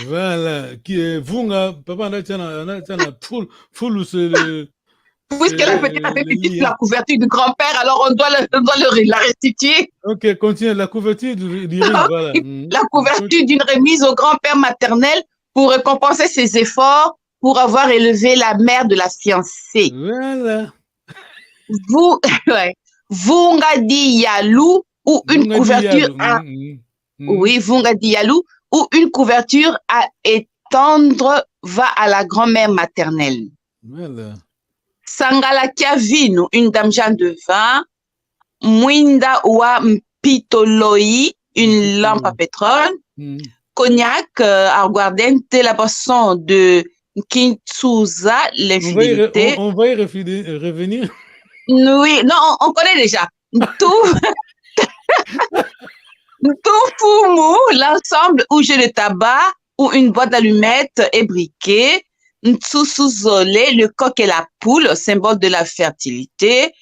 Voilà. Qui est Vunga, papa, on a full c'est le. Puisque la petite a fait pipi sur la couverture du grand-père, alors on doit la restituer. Ok, continue. La couverture du lit, voilà. La couverture d'une remise au grand-père maternel pour récompenser ses efforts pour avoir élevé la mère de la fiancée. Voilà. Vunga di Yalou ou une couverture à... Oui, Vunga di Yalou ou une couverture à étendre va à la grand-mère maternelle. Voilà. Sangala Kiavinu, une dame Jeanne de vin. Mwinda wa Mpitoloi, une lampe à pétrole. Cognac, aguardente, la boisson de Kintsuza, l'infidélité. On va y revenir. Oui, non, on connaît déjà. Tout Fumu, l'ensemble où j'ai le tabac ou une boîte d'allumettes et briquet. Ntsusuzole, le coq et la poule, symbole de la fertilité.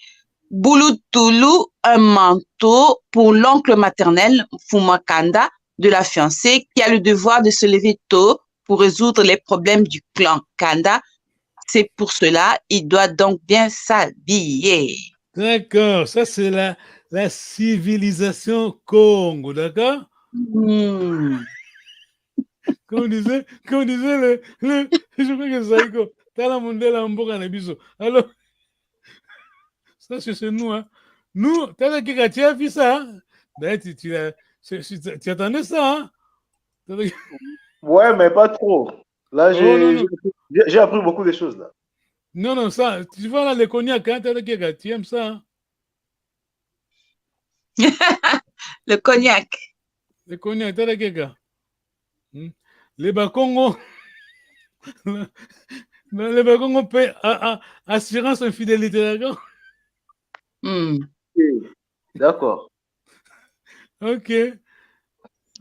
Bulutulu, un manteau pour l'oncle maternel, Fumakanda, de la fiancée, qui a le devoir de se lever tôt pour résoudre les problèmes du clan Kanda. C'est pour cela, il doit donc bien s'habiller. D'accord, ça c'est la civilisation Congo, d'accord? Comme disait le je crois que Zaïko, Tala Mundela Mboka Nabiso. Alors, ça c'est nous, hein. Nous, t'as dit que tu as vu ça, hein? Ben, tu attendais ça, hein? Ouais, mais pas trop. Là, j'ai appris beaucoup de choses, là. Non, ça, tu vois là, le cognac, hein, t'as dit que tu aimes ça, hein? Le cognac. Le cognac, t'as dit que les Bakongo, les Bakongo paient assurance infidélité, d'accord? D'accord. Ok.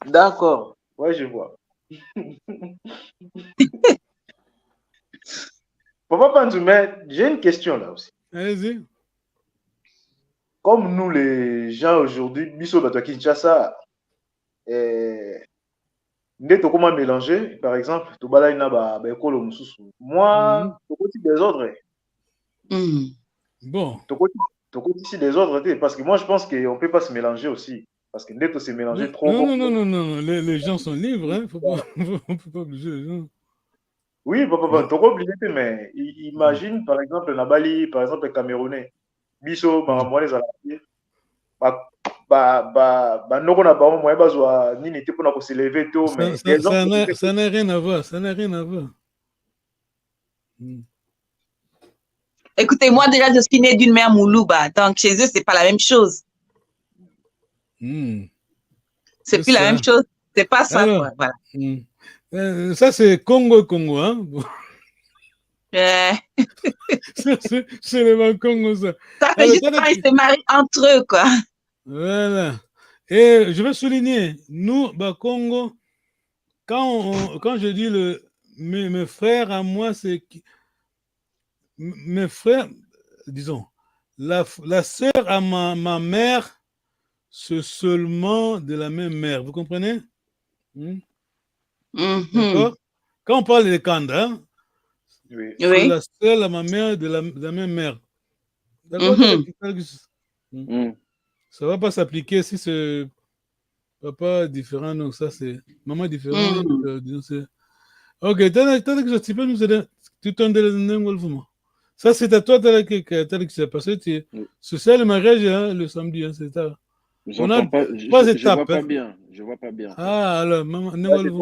D'accord. Ouais, je vois. Papa Panzoumé, j'ai une question là aussi. Allez-y. Comme nous, les gens aujourd'hui, Biso Bato Kinshasa, comment mélanger, par exemple, moi, tu des ordres. Bon. Tu des ordres, parce que moi, je pense qu'on ne peut pas se mélanger aussi. Parce que Neto s'est mélangé trop. Non. Les gens sont libres, hein. On ne peut pas obliger les gens. Oui, papa, tu obligé, mais imagine, par exemple, Nabali, par exemple, Camerounais, Biso, Maramouane, Zalaki, noko na bango moyen bazwa nini te mpona koseleve to, mais ça n'a rien à voir, ça n'a rien à voir. Écoutez, moi déjà je suis née d'une mère Moulouba, donc chez eux c'est pas la même chose. C'est plus la même chose, c'est pas ça. Alors, quoi, voilà. Ça c'est Congo, hein. C'est le Congo, ça. Ça fait juste quand ils se marient entre eux, quoi. Voilà. Et je veux souligner, nous, Congo, quand je dis mes frères à moi, c'est mes frères, disons, la sœur à ma mère, c'est seulement de la même mère. Vous comprenez? D'accord? quand on parle de Kanda, hein, Oui. c'est la seule à ma mère de la même mère. D'accord? Ça ne va pas s'appliquer si c'est papa différent, donc ça c'est maman différente. Ok, tu peux nous aider? Ça c'est à toi que c'est passé. C'est ça le mariage hein, le samedi. Hein, c'est ça. On a trois étapes. Je vois pas bien. Ah, alors, maman,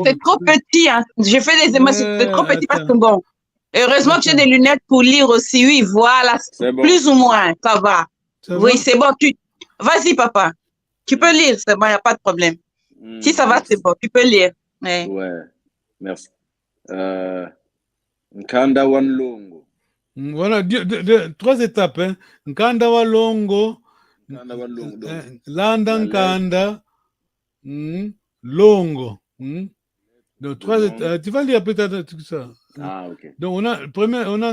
c'est trop petit. Hein. J'ai fait des émotions. C'est trop petit parce que bon. Heureusement que j'ai des lunettes pour lire aussi. Oui, voilà. Bon. Plus ou moins, ça va. Oui, c'est bon. Vas-y, papa. Tu peux lire, c'est bon, il n'y a pas de problème. Si ça va, c'est bon. Tu peux lire. Ouais, merci. Nkanda wa Longo. Voilà, trois étapes. Hein. Nkanda wa Longo. Landa Nkanda. Longo. Donc, trois étapes. Tu vas lire peut-être tout ça. Ah, ok. Donc, on a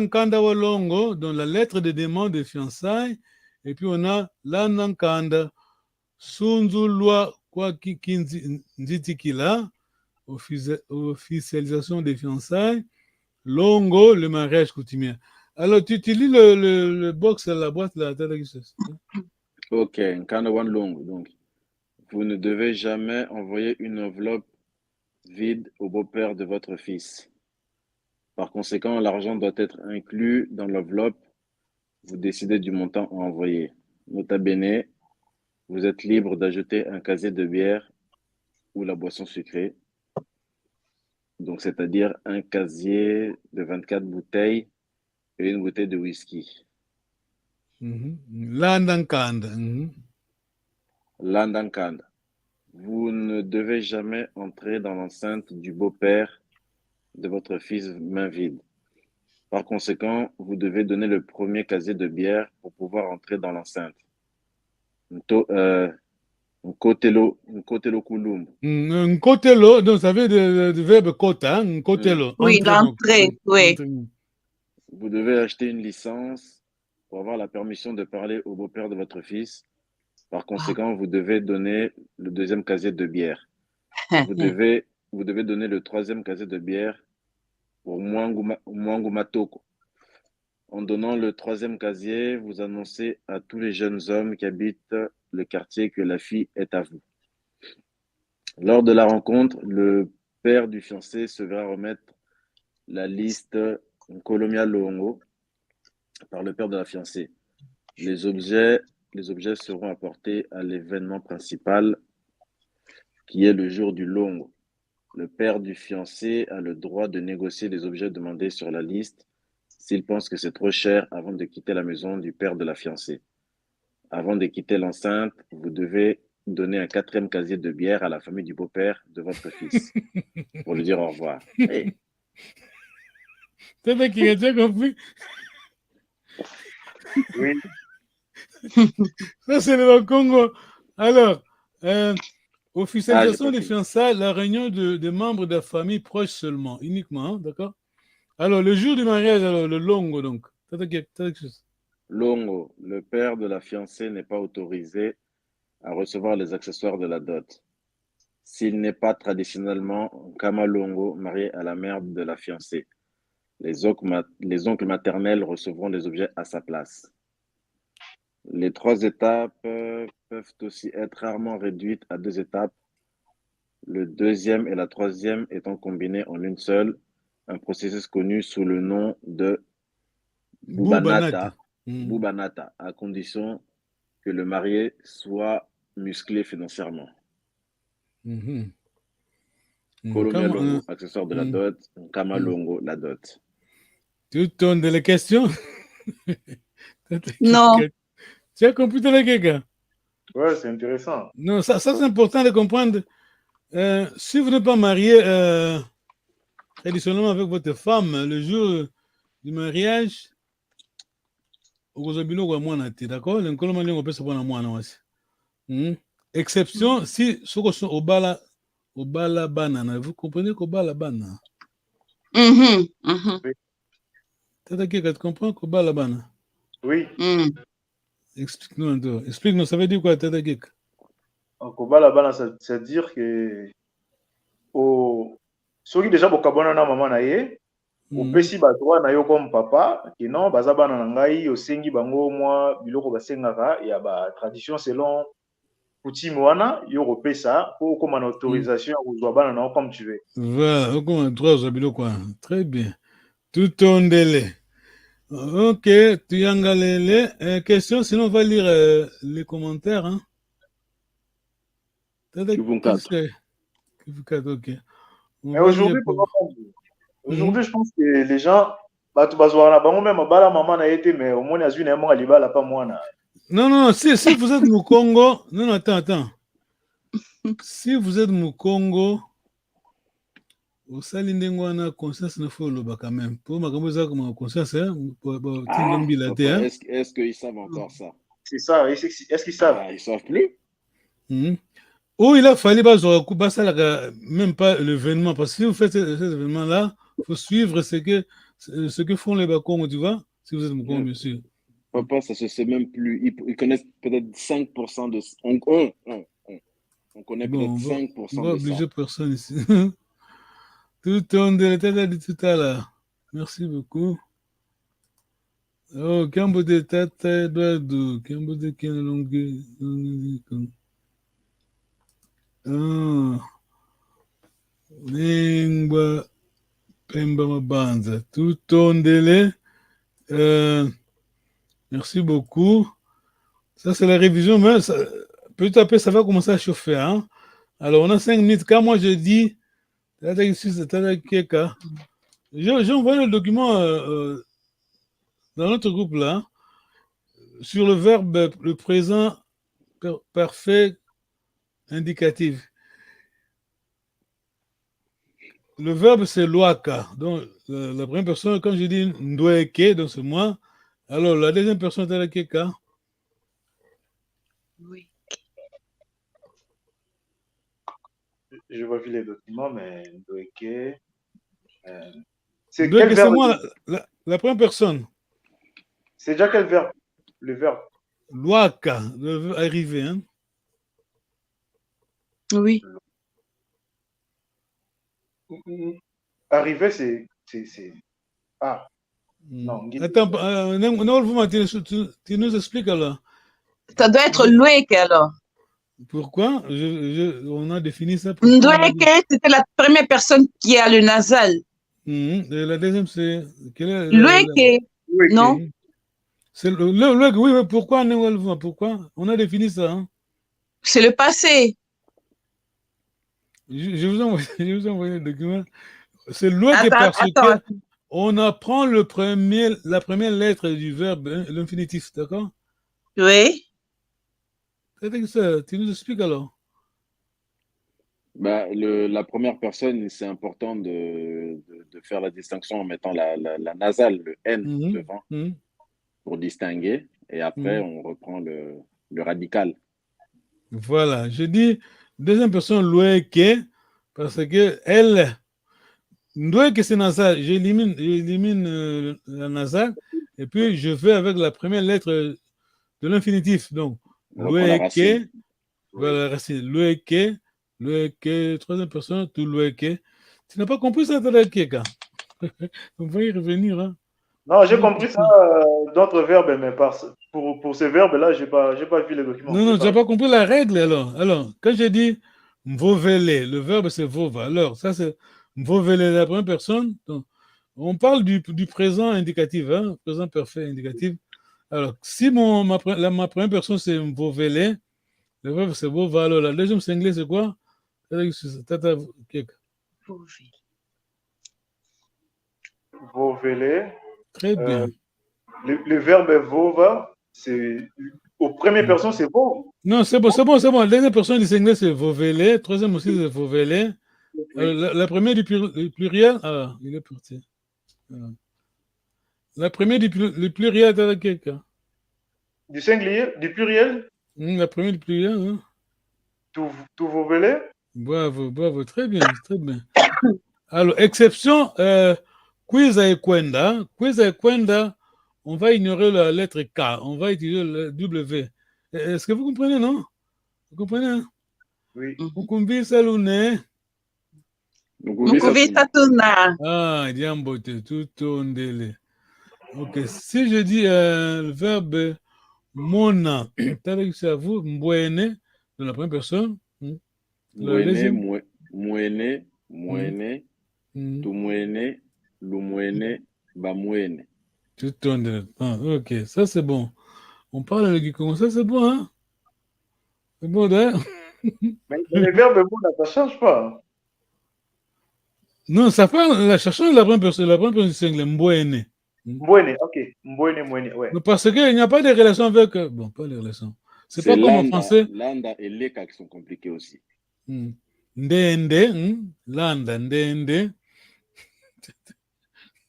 Nkanda wa Longo, dans la lettre de demande de fiançailles. Et puis, on a Landa Nkanda. Sunzulwa kwa Nzitikila, officialisation des fiançailles. Longo, le mariage coutumier. Alors, tu lis le box à la boîte là. Ok, Nkanda wa Longo. Donc, vous ne devez jamais envoyer une enveloppe vide au beau-père de votre fils. Par conséquent, l'argent doit être inclus dans l'enveloppe. Vous décidez du montant à envoyer. Nota bene, vous êtes libre d'ajouter un casier de bière ou la boisson sucrée. Donc, c'est-à-dire un casier de 24 bouteilles et une bouteille de whisky. Landankanda. Landankanda. Vous ne devez jamais entrer dans l'enceinte du beau-père de votre fils main vide. Par conséquent, vous devez donner le premier casier de bière pour pouvoir entrer dans l'enceinte. Nkotelo kulum. Nkotelo, donc ça veut dire le verbe kota, nkotelo. Oui, d'entrée, oui. Vous devez acheter une licence pour avoir la permission de parler au beau-père de votre fils. Par conséquent, vous devez donner le deuxième casier de bière. Vous devez donner le troisième casier de bière pour Mwangu Matoko. En donnant le troisième casier, vous annoncez à tous les jeunes hommes qui habitent le quartier que la fille est à vous. Lors de la rencontre, le père du fiancé se verra remettre la liste Kolomia Longo par le père de la fiancée. Les objets seront apportés à l'événement principal qui est le jour du Longo. Le père du fiancé a le droit de négocier les objets demandés sur la liste s'il pense que c'est trop cher avant de quitter la maison du père de la fiancée. Avant de quitter l'enceinte, vous devez donner un 4e casier de bière à la famille du beau-père de votre fils pour lui dire au revoir. Hey. T'as qui a déjà compris? Oui. Ça, c'est le Congo. Alors, officialisation des fiançailles, la réunion des membres de la famille proche seulement, uniquement, hein, d'accord? Alors, le jour du mariage, alors, le longo, donc. Longo, le père de la fiancée n'est pas autorisé à recevoir les accessoires de la dot. S'il n'est pas traditionnellement Kama Longo, marié à la mère de la fiancée. Les oncles maternels recevront les objets à sa place. Les 3 étapes peuvent aussi être rarement réduites à 2 étapes, le 2e et la 3e étant combinés en une seule, un processus connu sous le nom de Bubanata, à condition que le marié soit musclé financièrement. Kolomia Longo, accessoire de la dot, Kama Longo, la dot. Tu tournes les questions? Non. Tu as compris les gars? Ouais, c'est intéressant. Non, ça c'est important de comprendre. Si vous n'êtes pas marié traditionnellement avec votre femme, le jour du mariage, d'accord? Exception, si ceux sont au bala banana, vous comprenez qu'au bala banana? Tu comprends qu'au bala banana? Oui. Explique-nous, explique-nous, ça veut dire quoi, Tata Geek? Au bala banana, ça veut dire que au soki déjà bokabwana na mama na ye opesi bato wana yo comme papa ke non baza bana na ngai osengi bango mwa biloko basengaka ya tradition selon coutume wana yo kopesa po okoma na autorisation ya kozwa bana na yo comme tu veux. Voilà, okoma droit ozwa biloko wana. Très bien. Tutondele. Ok, Tuyangalele. Question, sinon on va lire les commentaires. Hein. Ok. Aujourd'hui, je pense que les gens, mais au moins, non, si vous êtes Mukongo, non, attends. Si vous êtes Mukongo, au Salindengwana, conscience ne faut le quand même. Pour ma conscience, est-ce qu'ils savent encore ça? C'est ça, est-ce qu'ils savent? Ils savent plus. Où il a fallu même pas l'événement, parce que si vous faites cet événement-là, il faut suivre ce que font les Bakongos, tu vois, si vous êtes Mukongo, bien sûr. Papa, ça se sait même plus. Ils connaissent peut-être 5% de... On connaît peut-être 5% de ça. On va obliger personne ici. Tout on a dit tout à l'heure. Merci beaucoup. Oh, Kambo de Tata Eduardo, Kambo de Kenalongue. Ningwa Pemba Mabanza. Tout on délai. Merci beaucoup. Ça, c'est la révision, mais ça, petit à petit, ça va commencer à chauffer. Hein? Alors, on a 5 minutes. Quand moi, je dis, j'ai envoyé le document dans notre groupe là, sur le verbe, le présent parfait indicatif. Le verbe, c'est loaka. Donc, la première personne, quand je dis ndoeke, donc c'est moi. Alors, la deuxième personne, c'est la keka. Oui. Je vois les documents, mais ndoeke. C'est quel verbe? C'est moi, la première personne. C'est déjà quel verbe? Le verbe. Loaka, le verbe arriver. Hein? Oui. Arriver, c'est... Ah. Non. Attends, tu nous expliques alors. Ça doit être Loueke alors. Pourquoi? On a défini ça. Ndoueke, c'était la première personne qui a le nasal. Et la deuxième, c'est... Loueke, non? C'est le oui, mais pourquoi? On a défini ça. Hein? C'est le passé. Je vous envoie le document. C'est Loueke parce que on apprend la première lettre du verbe, hein, l'infinitif, d'accord? Oui. Ça, tu nous expliques alors? La première personne, c'est important de faire la distinction en mettant la nasale, le N devant, pour distinguer. Et après, on reprend le radical. Voilà. Je dis deuxième personne, Loueke, parce que elle... Ndoeke, c'est nasal. J'élimine la nasale et puis je vais avec la première lettre de l'infinitif. Donc, Loueke, voilà la racine. Loueke, troisième personne, tout Loueke. Tu n'as pas compris ça, Tadakeka? On va y revenir. Hein? Non, j'ai compris ça, d'autres verbes, mais pour ces verbes-là, je n'ai pas vu les documents. Non, tu n'as pas compris la règle alors. Alors, quand j'ai dit mvovele, le verbe c'est vova. Alors, ça c'est mvovele, la première personne. Donc, on parle du présent indicatif, hein, présent parfait indicatif. Alors, si ma première personne c'est mvovele, le verbe c'est vova. Alors, la deuxième singulier c'est quoi? Vovele. Très bien. Le verbe vova, c'est aux premières personnes, c'est beau. Non, c'est bon. La deuxième personne du singulier, c'est vovele. Troisième aussi, c'est vovele. La première du pluriel, il est parti. La première du pluriel, t'as quelqu'un? Du singulier, du pluriel? La première du pluriel, hein? Tout vovele? Bravo, très bien. Alors, exception, Kwiza et Kwenda. On va ignorer la lettre K, on va utiliser le W. Est-ce que vous comprenez, non? Vous comprenez? Oui. Vous comprenez ça, Louné? Mukuvi Tatuna. Ah, Diambote, tout ondele. Ok, si je dis le verbe mona, c'est à vous, mbouene, de la première personne. Mwene, mwene, mwene, tumwene, lumwene, bamwene. Tout ondele. Ah, ok, ça c'est bon. On parle le Kikongo, ça c'est bon, hein? C'est bon, d'ailleurs. Mais le verbe mona, ça ne change pas. Non, ça parle, la chanson de la première personne c'est anglais, mbouene. Mbouene, ok. Mbouene, mwene, ouais. Parce qu'il n'y a pas de relation avec. Bon, pas de relation. C'est pas comme en français. Landa et leka qui sont compliqués aussi. Ndende, landa, ndende.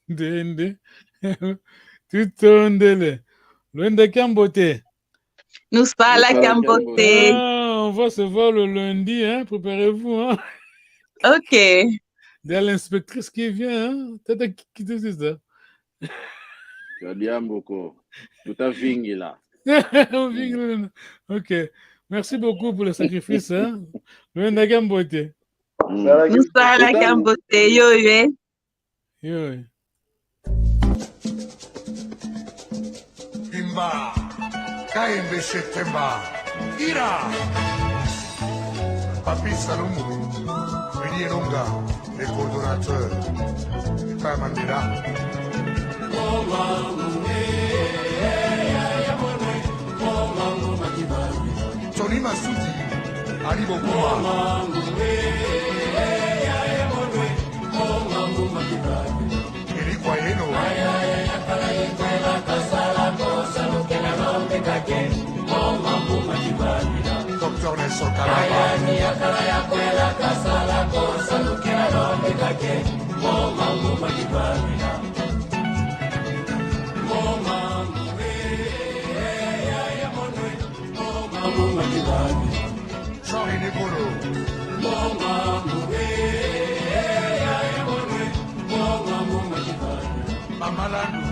Ndende. Tout ondele. Luende Kambote. Nous parlons à Kambote. Ah, on va se voir le lundi, hein? Préparez-vous, hein? Ok. Il y a l'inspectrice qui vient, hein? Tata qui te dit ça. Tu as bien beaucoup. Tout à vingi là. Ok. Merci beaucoup pour le sacrifice, hein? Luende Kambote. Nous parlons à Kambote. Yo, yo. Yo. Imba, Kaimbe Septemba, Ira, Papi Salomou, Willy Longa, les coordonnateurs, Ipa Mandela. Tony Massoudi, Ali Bokuma. Eric Wayeno. Docteur Nelson Kalaba. Jean-René Bolo. Mamalandu.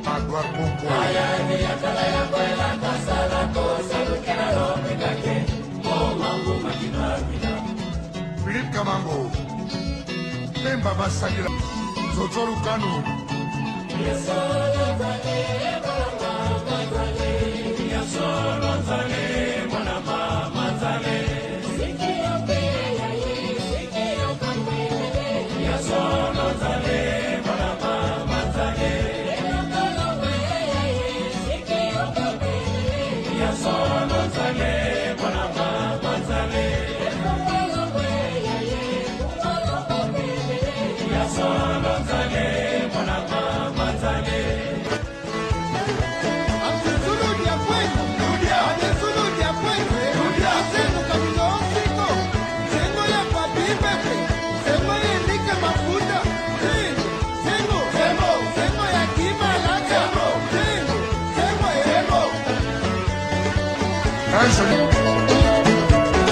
Magua Kumbo. Philippe Kamango. Pemba Masagila. Zozoru Kanu.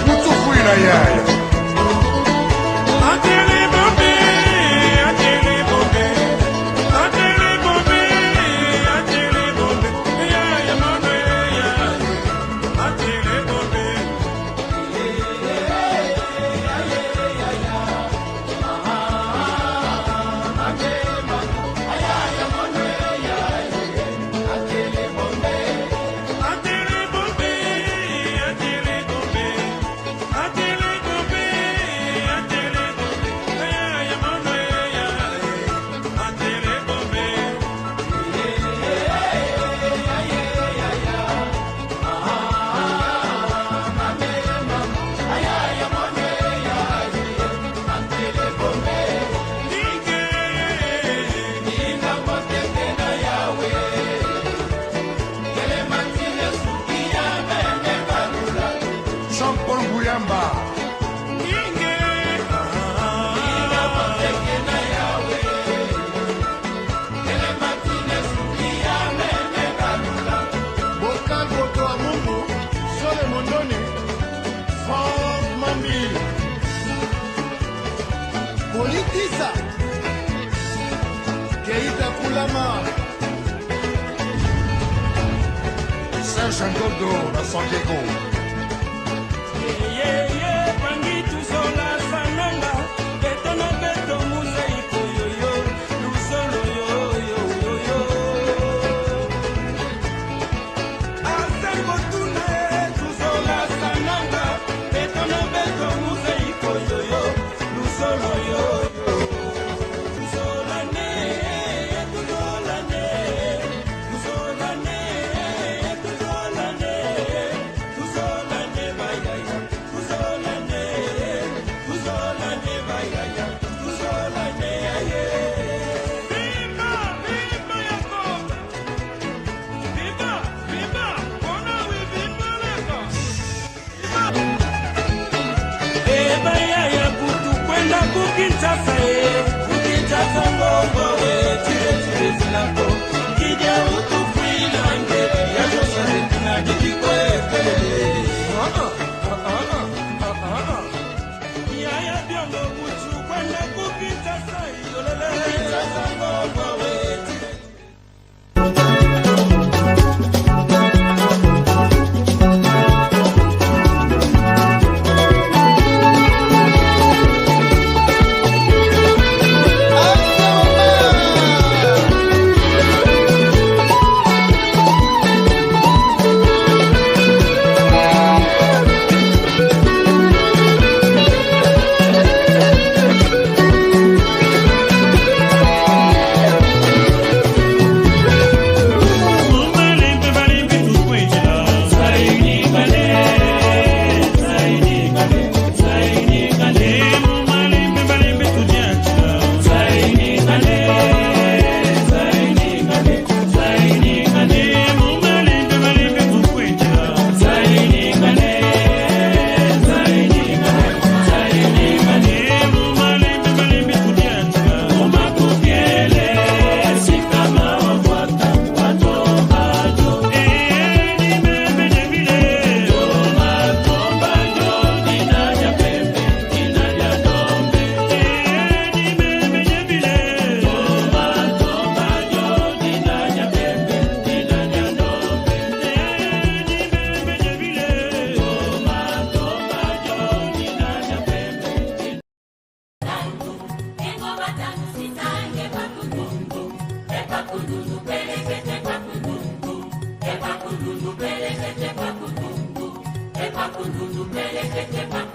Mutufuina yaya. Politiza Keita Kulama Serge Ndodo na San Diego. Epa kundundu, pelekete pa kundundu, epa kundundu, pelekete pa